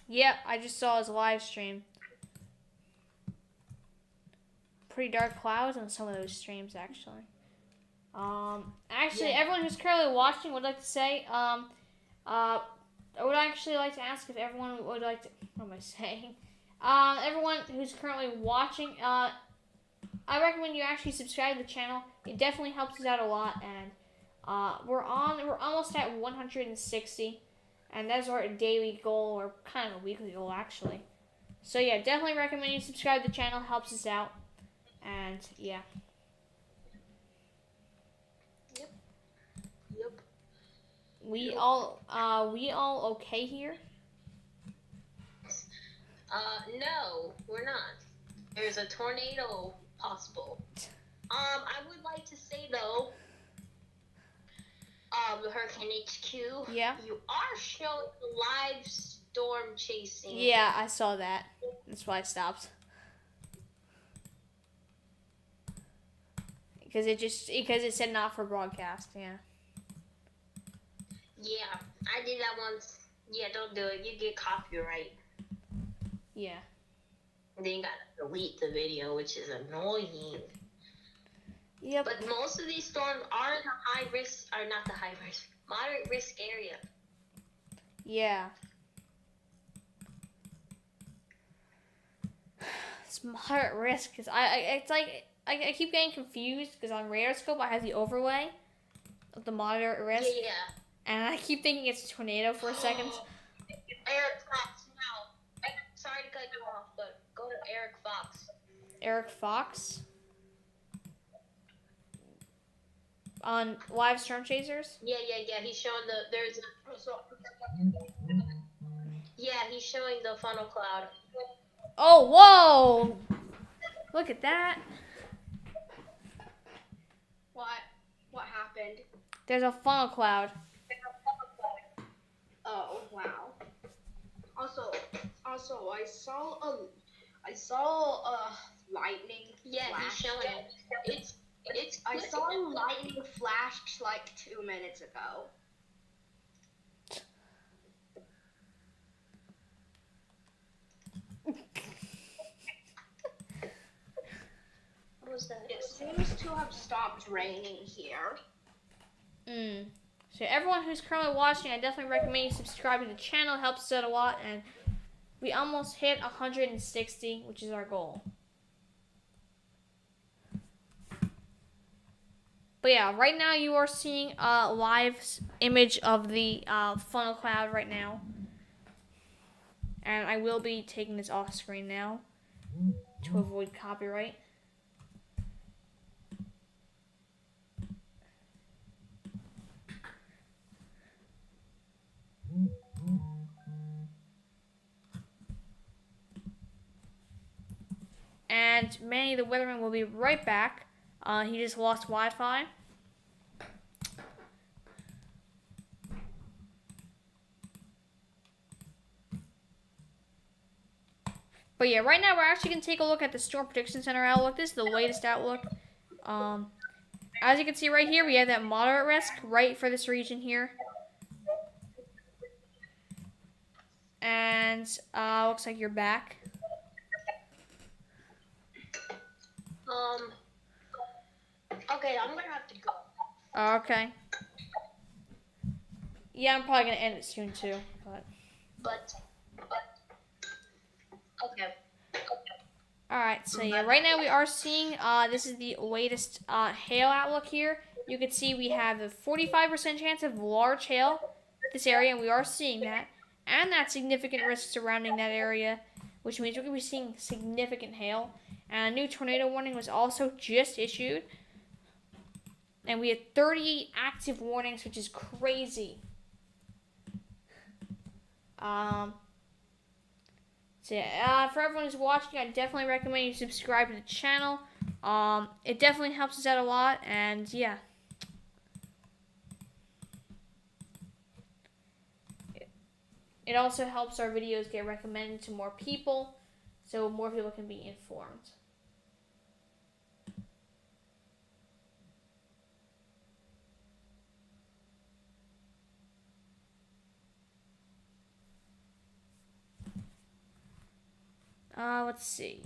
Yep, I just saw his live stream. Pretty dark clouds on some of those streams, actually. Everyone who's currently watching would like to say, I would actually like to ask if everyone would like to. What am I saying? Everyone who's currently watching, I recommend you actually subscribe to the channel. It definitely helps us out a lot, and we're almost at 160, and that's our daily goal, or kind of a weekly goal actually. So yeah, definitely recommend you subscribe to the channel. Helps us out, and yeah. Yep. We all okay here? No, we're not. There's a tornado possible. I would like to say though, the Hurricane HQ. Yeah. You are showing live storm chasing. Yeah, I saw that. That's why I stopped. Because it said not for broadcast. Yeah. Yeah, I did that once. Yeah, don't do it. You get copyright. Yeah. And then you gotta delete the video, which is annoying. Yep. But most of these storms are in the high risk, or not the high risk, moderate risk area. Yeah. It's moderate risk because I keep getting confused because on Radarscope I have the overlay of the moderate risk. Yeah. And I keep thinking it's a tornado for a second. Eric Fox now. Sorry to cut you off, but go to Eric Fox. Eric Fox? On live storm chasers? Yeah. He's showing he's showing the funnel cloud. Oh, whoa! Look at that. What happened? There's a funnel cloud. Oh wow. Also, I saw lightning. Yeah, flash. he's showing it. I saw lightning flash like 2 minutes ago. What was that? It seems to have stopped raining here. So everyone who's currently watching, I definitely recommend you subscribe to the channel. It helps us out a lot, and we almost hit 160, which is our goal. But yeah, right now you are seeing a live image of the funnel cloud right now. And I will be taking this off screen now to avoid copyright. And Manny the weatherman will be right back. He just lost Wi-Fi. But yeah, right now we're actually going to take a look at the Storm Prediction Center outlook. This is the latest outlook. As you can see right here, we have that moderate risk right for this region here. And looks like you're back. Okay, I'm gonna have to go. Okay. Yeah, I'm probably gonna end it soon too. But okay. Alright, so yeah, right now we are seeing, this is the latest hail outlook here. You can see we have a 45% chance of large hail this area, and we are seeing that. and that significant risk surrounding that area, which means we're going to be seeing significant hail. And a new tornado warning was also just issued. And we had 38 active warnings, which is crazy. So yeah, for everyone who's watching, I definitely recommend you subscribe to the channel. It definitely helps us out a lot, and yeah. It also helps our videos get recommended to more people, so more people can be informed. Let's see.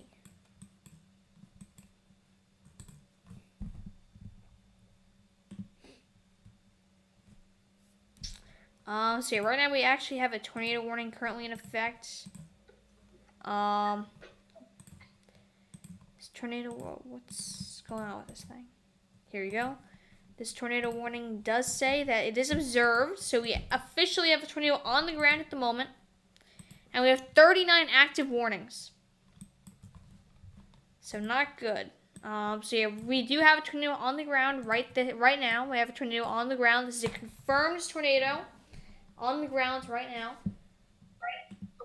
So yeah, right now we actually have a tornado warning currently in effect. This tornado, what's going on with this thing? Here you go. This tornado warning does say that it is observed, so we officially have a tornado on the ground at the moment. And we have 39 active warnings. So not good. So yeah, we do have a tornado on the ground right now. We have a tornado on the ground. This is a confirmed tornado on the ground right now.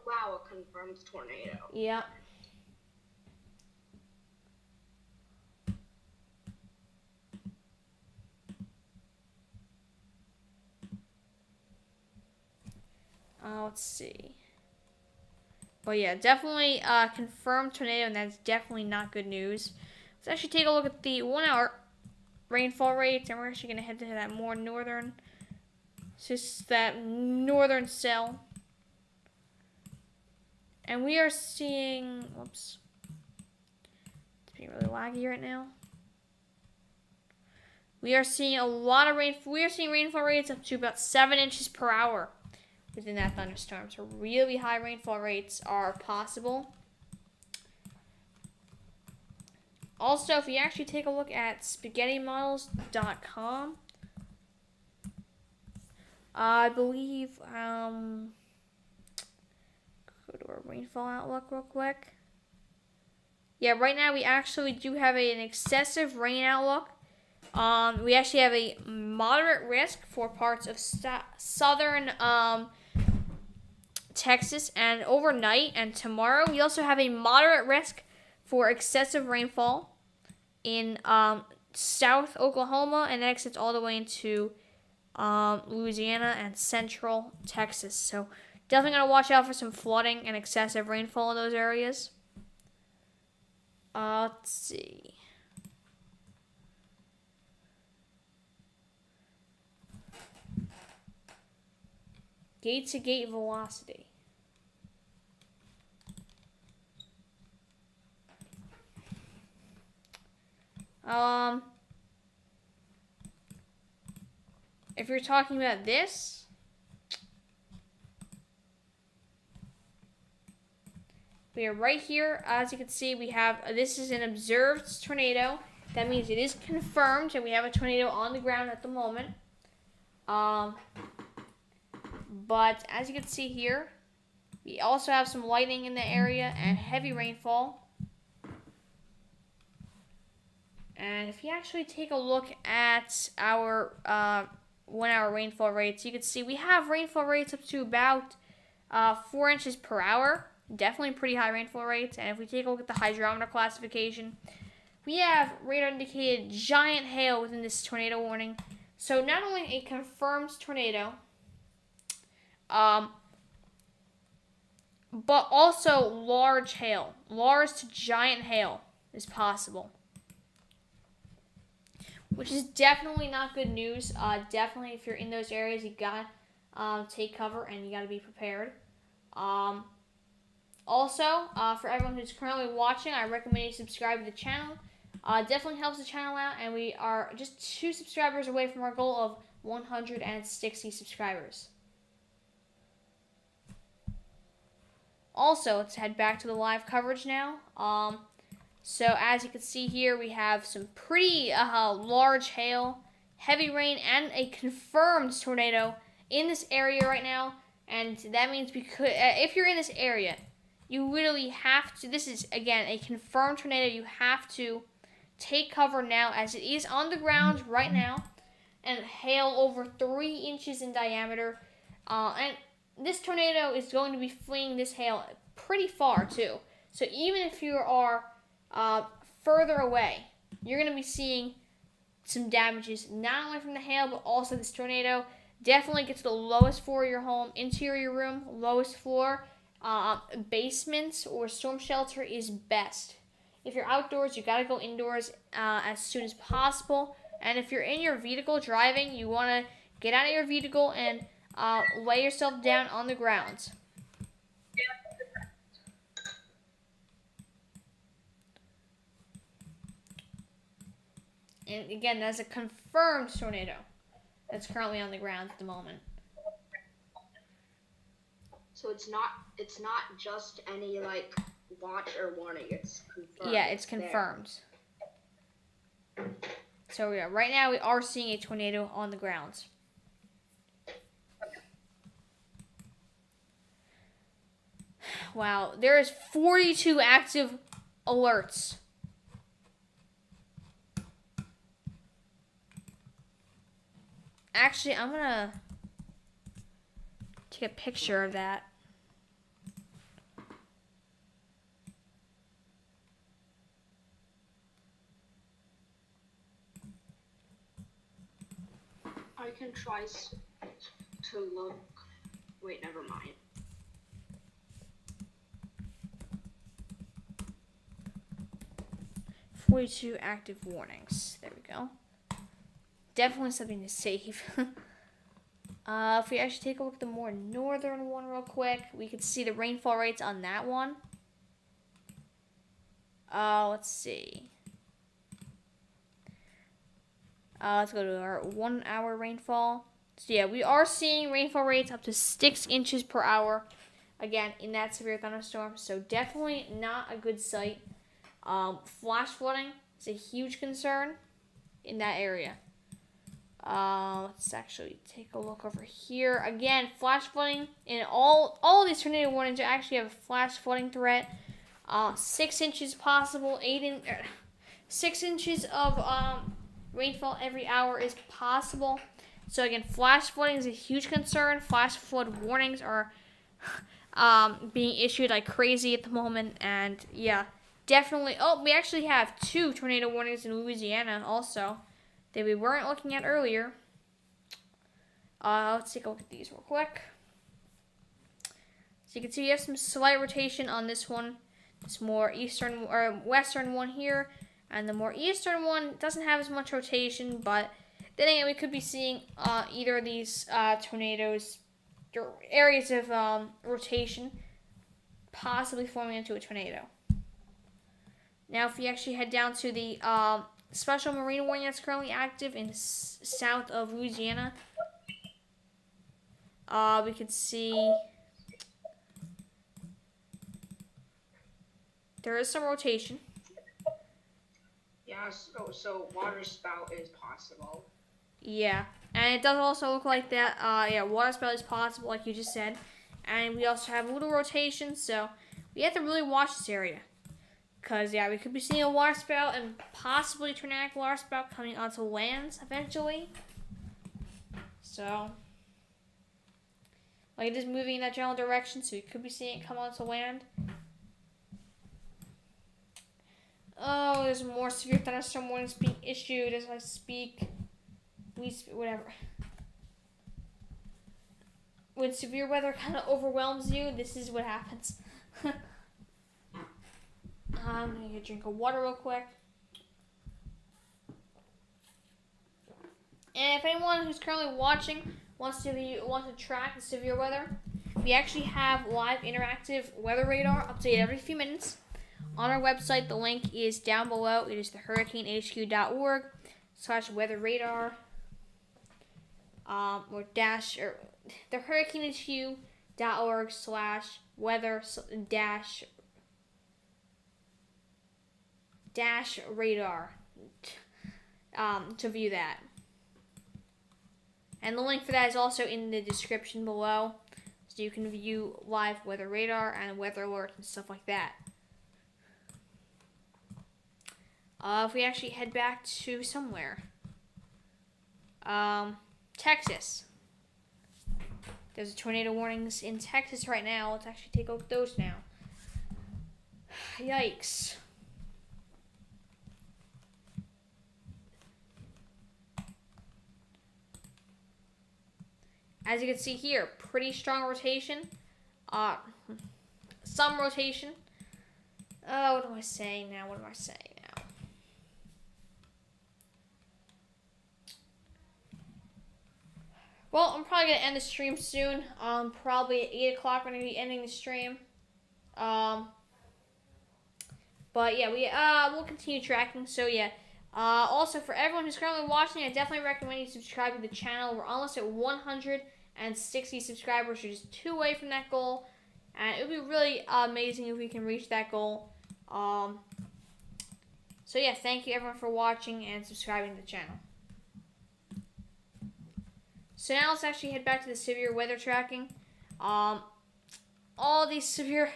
Wow, a confirmed tornado. Yeah. Let's see. But yeah, definitely confirmed tornado, and that's definitely not good news. Let's actually take a look at the 1 hour rainfall rates, and we're actually going to head to that more northern, just that northern cell. And we are seeing, whoops, it's being really laggy right now. We are seeing a lot of rainfall. We are seeing rainfall rates up to about 7 inches per hour within that thunderstorm. So really high rainfall rates are possible. Also, if you actually take a look at spaghettymodels.com, I believe, go to our rainfall outlook real quick. Yeah, right now we actually do have an excessive rain outlook. We actually have a moderate risk for parts of southern Texas and overnight and tomorrow. We also have a moderate risk for excessive rainfall in South Oklahoma, and that extends all the way into Louisiana and central Texas. So definitely going to watch out for some flooding and excessive rainfall in those areas. Let's see. Gate-to-gate velocity. If you're talking about this, we are right here. As you can see, we have, this is an observed tornado. That means it is confirmed, and we have a tornado on the ground at the moment. But as you can see here, we also have some lightning in the area and heavy rainfall. And if you actually take a look at our 1 hour rainfall rates, you can see we have rainfall rates up to about 4 inches per hour. Definitely pretty high rainfall rates. And if we take a look at the hydrometer classification, we have radar indicated giant hail within this tornado warning. So not only a confirmed tornado, but also large hail. Large to giant hail is possible, which is definitely not good news. Definitely, if you're in those areas, you gotta take cover and you gotta be prepared. Also, for everyone who's currently watching, I recommend you subscribe to the channel. Definitely helps the channel out, and we are just 2 subscribers away from our goal of 160 subscribers. Also, let's head back to the live coverage now. So as you can see here, we have some pretty large hail, heavy rain, and a confirmed tornado in this area right now. And that means because if you're in this area, you really have to. This is again a confirmed tornado. You have to take cover now, as it is on the ground right now, and hail over 3 inches in diameter. And this tornado is going to be fleeing this hail pretty far too. So even if you are further away, you're going to be seeing some damages, not only from the hail, but also this tornado. Definitely get to the lowest floor of your home, interior room, lowest floor. Basements or storm shelter is best. If you're outdoors, you gotta go indoors as soon as possible. And if you're in your vehicle driving, you want to get out of your vehicle and lay yourself down on the ground. And again, that's a confirmed tornado that's currently on the ground at the moment. So it's not just any like watch or warning. It's confirmed. Yeah, it's confirmed. So yeah, right now we are seeing a tornado on the ground. Wow, there is 42 active alerts. Actually, I'm gonna take a picture of that. I can try to look. Wait, never mind. "42 active warnings." There we go. Definitely something to save. If we actually take a look at the more northern one real quick, we can see the rainfall rates on that one. Let's see. Let's go to our 1 hour rainfall. So yeah, we are seeing rainfall rates up to 6 inches per hour. Again, in that severe thunderstorm. So definitely not a good sight. Flash flooding is a huge concern in that area. Let's actually take a look over here. Again, flash flooding in all these tornado warnings actually have a flash flooding threat. 6 inches possible. 6 inches of rainfall every hour is possible. So again, flash flooding is a huge concern. Flash flood warnings are being issued like crazy at the moment, and yeah, definitely. Oh, we actually have 2 tornado warnings in Louisiana also that we weren't looking at earlier. Let's take a look at these real quick. So you can see we have some slight rotation on this one. This more eastern or western one here, and the more eastern one doesn't have as much rotation, but then again, we could be seeing either of these tornadoes, areas of rotation, possibly forming into a tornado. Now, if we actually head down to the special marine warning that's currently active in south of Louisiana, we can see there is some rotation. Yeah, so water spout is possible. Yeah, and it does also look like that. Yeah, water spout is possible, like you just said, and we also have a little rotation, so we have to really watch this area. Because, yeah, we could be seeing a water spout and possibly tornadic water spout coming onto land eventually. So, like, it is moving in that general direction, so we could be seeing it come onto land. Oh, there's more severe thunderstorm warnings being issued as I speak. Whatever. When severe weather kind of overwhelms you, this is what happens. I'm gonna get a drink of water real quick. And if anyone who's currently watching wants to track the severe weather, we actually have live interactive weather radar updated every few minutes on our website. The link is down below. It is thehurricanehq.org/weather radar. Or thehurricanehq.org/weather radar to view that. And the link for that is also in the description below. so you can view live weather radar and weather alerts and stuff like that. If we actually head back to somewhere, Texas. There's tornado warnings in Texas right now. Let's actually take a look at those now. Yikes. As you can see here, pretty strong rotation. Some rotation. What am I saying now? Well, I'm probably going to end the stream soon. Probably at 8 o'clock we're going to be ending the stream. But yeah, we'll continue tracking. So yeah. Also, for everyone who's currently watching, I definitely recommend you subscribe to the channel. We're almost at 160 subscribers. We're just 2 away from that goal. And it would be really amazing if we can reach that goal. So yeah, thank you everyone for watching and subscribing to the channel. So now let's actually head back to the severe weather tracking. All these severe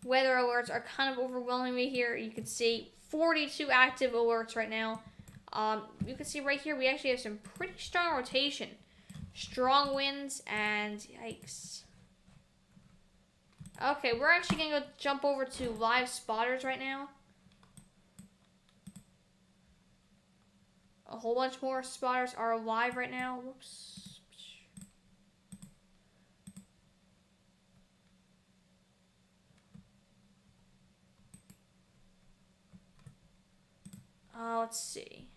weather alerts are kind of overwhelming me here. You can see 42 active alerts right now. You can see right here we actually have some pretty strong rotation. Strong winds and yikes. Okay, we're actually going to jump over to live spotters right now. A whole bunch more spotters are live right now. Whoops. Let's see.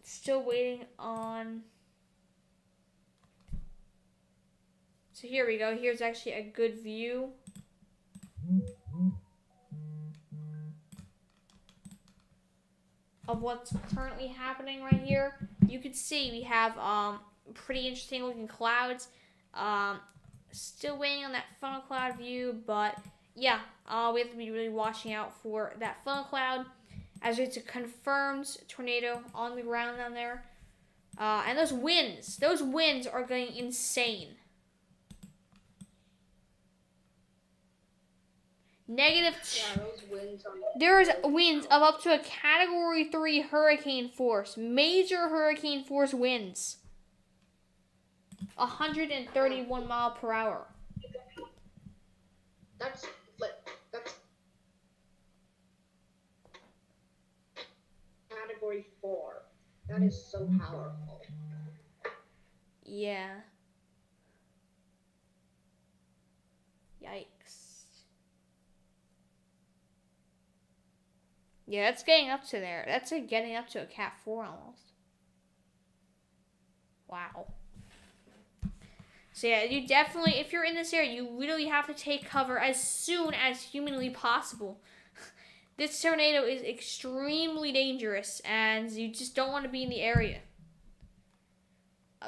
Still waiting on. So here we go. Here's actually a good view. Of what's currently happening right here. You can see we have pretty interesting looking clouds. Still waiting on that funnel cloud view, but yeah, we have to be really watching out for that funnel cloud as it's a confirmed tornado on the ground down there. And those winds are going insane. Yeah, those winds are. There's winds of up to a Category 3 hurricane force. Major hurricane force winds. 131 mile per hour. That's Category 4. That is so powerful. Yeah. Yikes. Yeah, that's getting up to there. That's like getting up to a Cat 4 almost. Wow. So yeah, you definitely, if you're in this area, you literally have to take cover as soon as humanly possible. This tornado is extremely dangerous, and you just don't want to be in the area.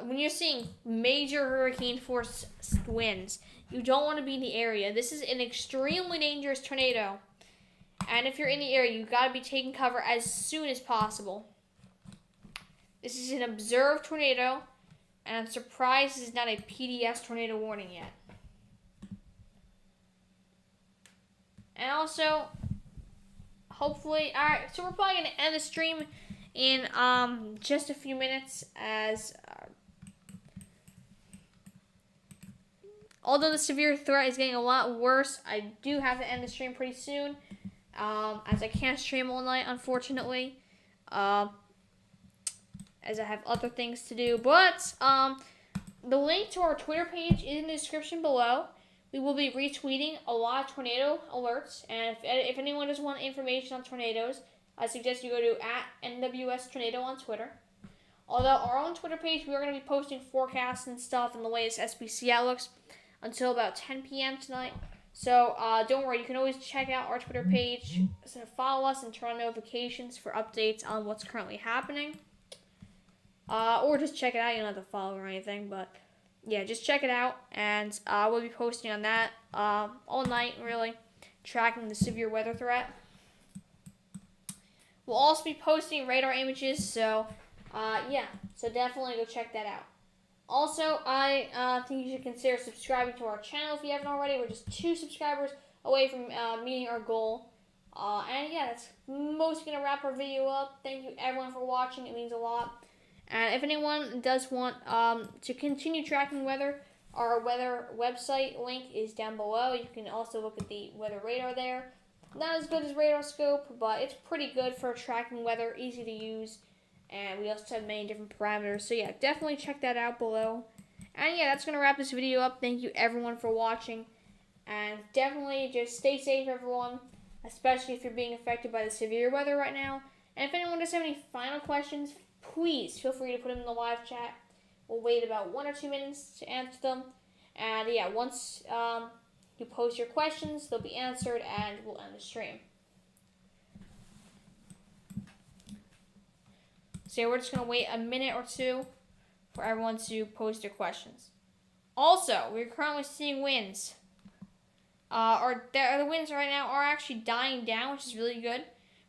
When you're seeing major hurricane force winds, you don't want to be in the area. This is an extremely dangerous tornado. And if you're in the area, you've got to be taking cover as soon as possible. This is an observed tornado, and I'm surprised this is not a PDS tornado warning yet. And also, hopefully, alright, so we're probably going to end the stream in just a few minutes as although the severe threat is getting a lot worse, I do have to end the stream pretty soon. As I can't stream all night, unfortunately, as I have other things to do. But the link to our Twitter page is in the description below. We will be retweeting a lot of tornado alerts, and if anyone does want information on tornadoes, I suggest you go to @NWSTornado on Twitter. Although our own Twitter page, we are going to be posting forecasts and stuff and the latest SBC outlooks until about 10 p.m. tonight. So don't worry, you can always check out our Twitter page, so follow us and turn on notifications for updates on what's currently happening. Or just check it out, you don't have to follow or anything, but yeah, just check it out, and we'll be posting on that all night, really. tracking the severe weather threat. We'll also be posting radar images, so yeah, so definitely go check that out. Also, I think you should consider subscribing to our channel if you haven't already. We're just 2 subscribers away from meeting our goal. And yeah, that's mostly going to wrap our video up. Thank you everyone for watching. It means a lot. And if anyone does want to continue tracking weather, our weather website link is down below. You can also look at the weather radar there. Not as good as Radar Scope, but it's pretty good for tracking weather, easy to use. And we also have many different parameters. So yeah, definitely check that out below. And yeah, that's going to wrap this video up. Thank you everyone for watching. And definitely just stay safe, everyone. Especially if you're being affected by the severe weather right now. And if anyone does have any final questions, please feel free to put them in the live chat. We'll wait about 1 or 2 minutes to answer them. And yeah, once you post your questions, they'll be answered and we'll end the stream. So yeah, we're just going to wait a minute or 2 for everyone to post their questions. Also, we're currently seeing winds. The winds right now are actually dying down, which is really good.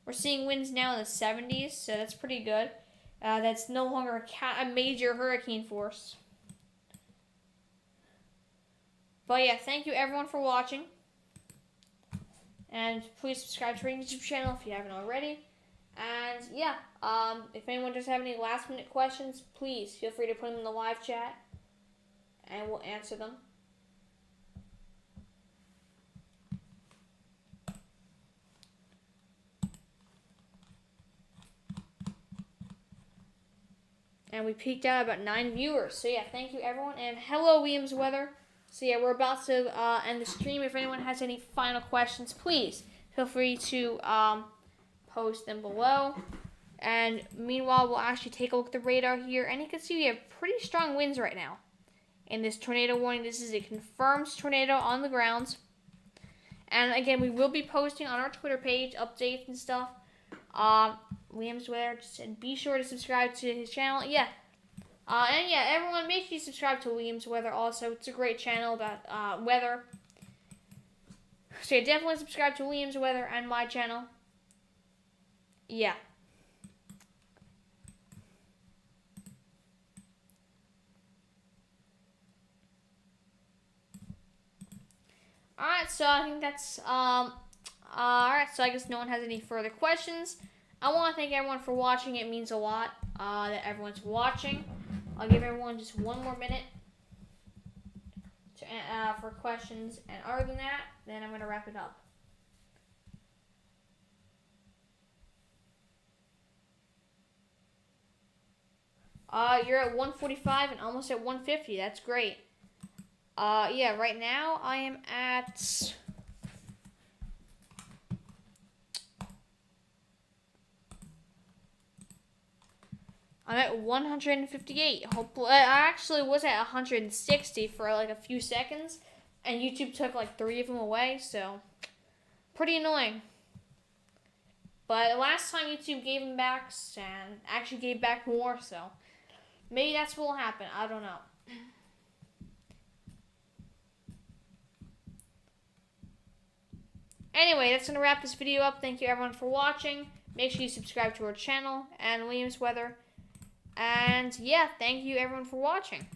We're seeing winds now in the 70s, so that's pretty good. That's no longer a major hurricane force. But yeah, thank you everyone for watching. And please subscribe to our YouTube channel if you haven't already. And yeah, if anyone does have any last minute questions, please feel free to put them in the live chat and we'll answer them. And we peaked out about 9 viewers. So yeah, thank you everyone. And hello Williams Weather. So yeah, we're about to end the stream. If anyone has any final questions, please feel free to post them below. And meanwhile, we'll actually take a look at the radar here. And you can see we have pretty strong winds right now. In this tornado warning, this is a confirmed tornado on the grounds. And again, we will be posting on our Twitter page updates and stuff. Williams Weather, and be sure to subscribe to his channel. Yeah. And yeah, everyone, make sure you subscribe to Williams Weather also. It's a great channel about weather. So yeah, definitely subscribe to Williams Weather and my channel. Yeah. Alright, so I think that's alright, so I guess no one has any further questions. I want to thank everyone for watching. It means a lot that everyone's watching. I'll give everyone just 1 more minute to, for questions. And other than that, then I'm going to wrap it up. You're at 145 and almost at 150. That's great. Yeah, right now I am at... I'm at 158. Hopefully, I actually was at 160 for like a few seconds, and YouTube took like 3 of them away, so pretty annoying. But last time YouTube gave them back and actually gave back more, so maybe that's what will happen. I don't know. Anyway, that's going to wrap this video up. Thank you everyone for watching. Make sure you subscribe to our channel and Williams Weather. And yeah, thank you everyone for watching.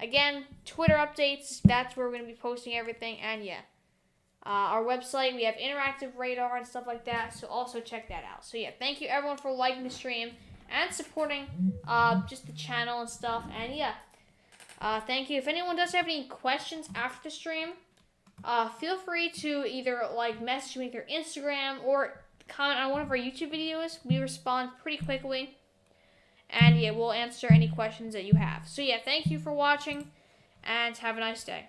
Again, Twitter updates, that's where we're going to be posting everything. And yeah, our website, we have interactive radar and stuff like that. So also check that out. So yeah, thank you everyone for liking the stream and supporting just the channel and stuff. And yeah, thank you. If anyone does have any questions after the stream, feel free to either like message me through Instagram or comment on one of our YouTube videos. We respond pretty quickly. And yeah, we'll answer any questions that you have. So yeah, thank you for watching and have a nice day.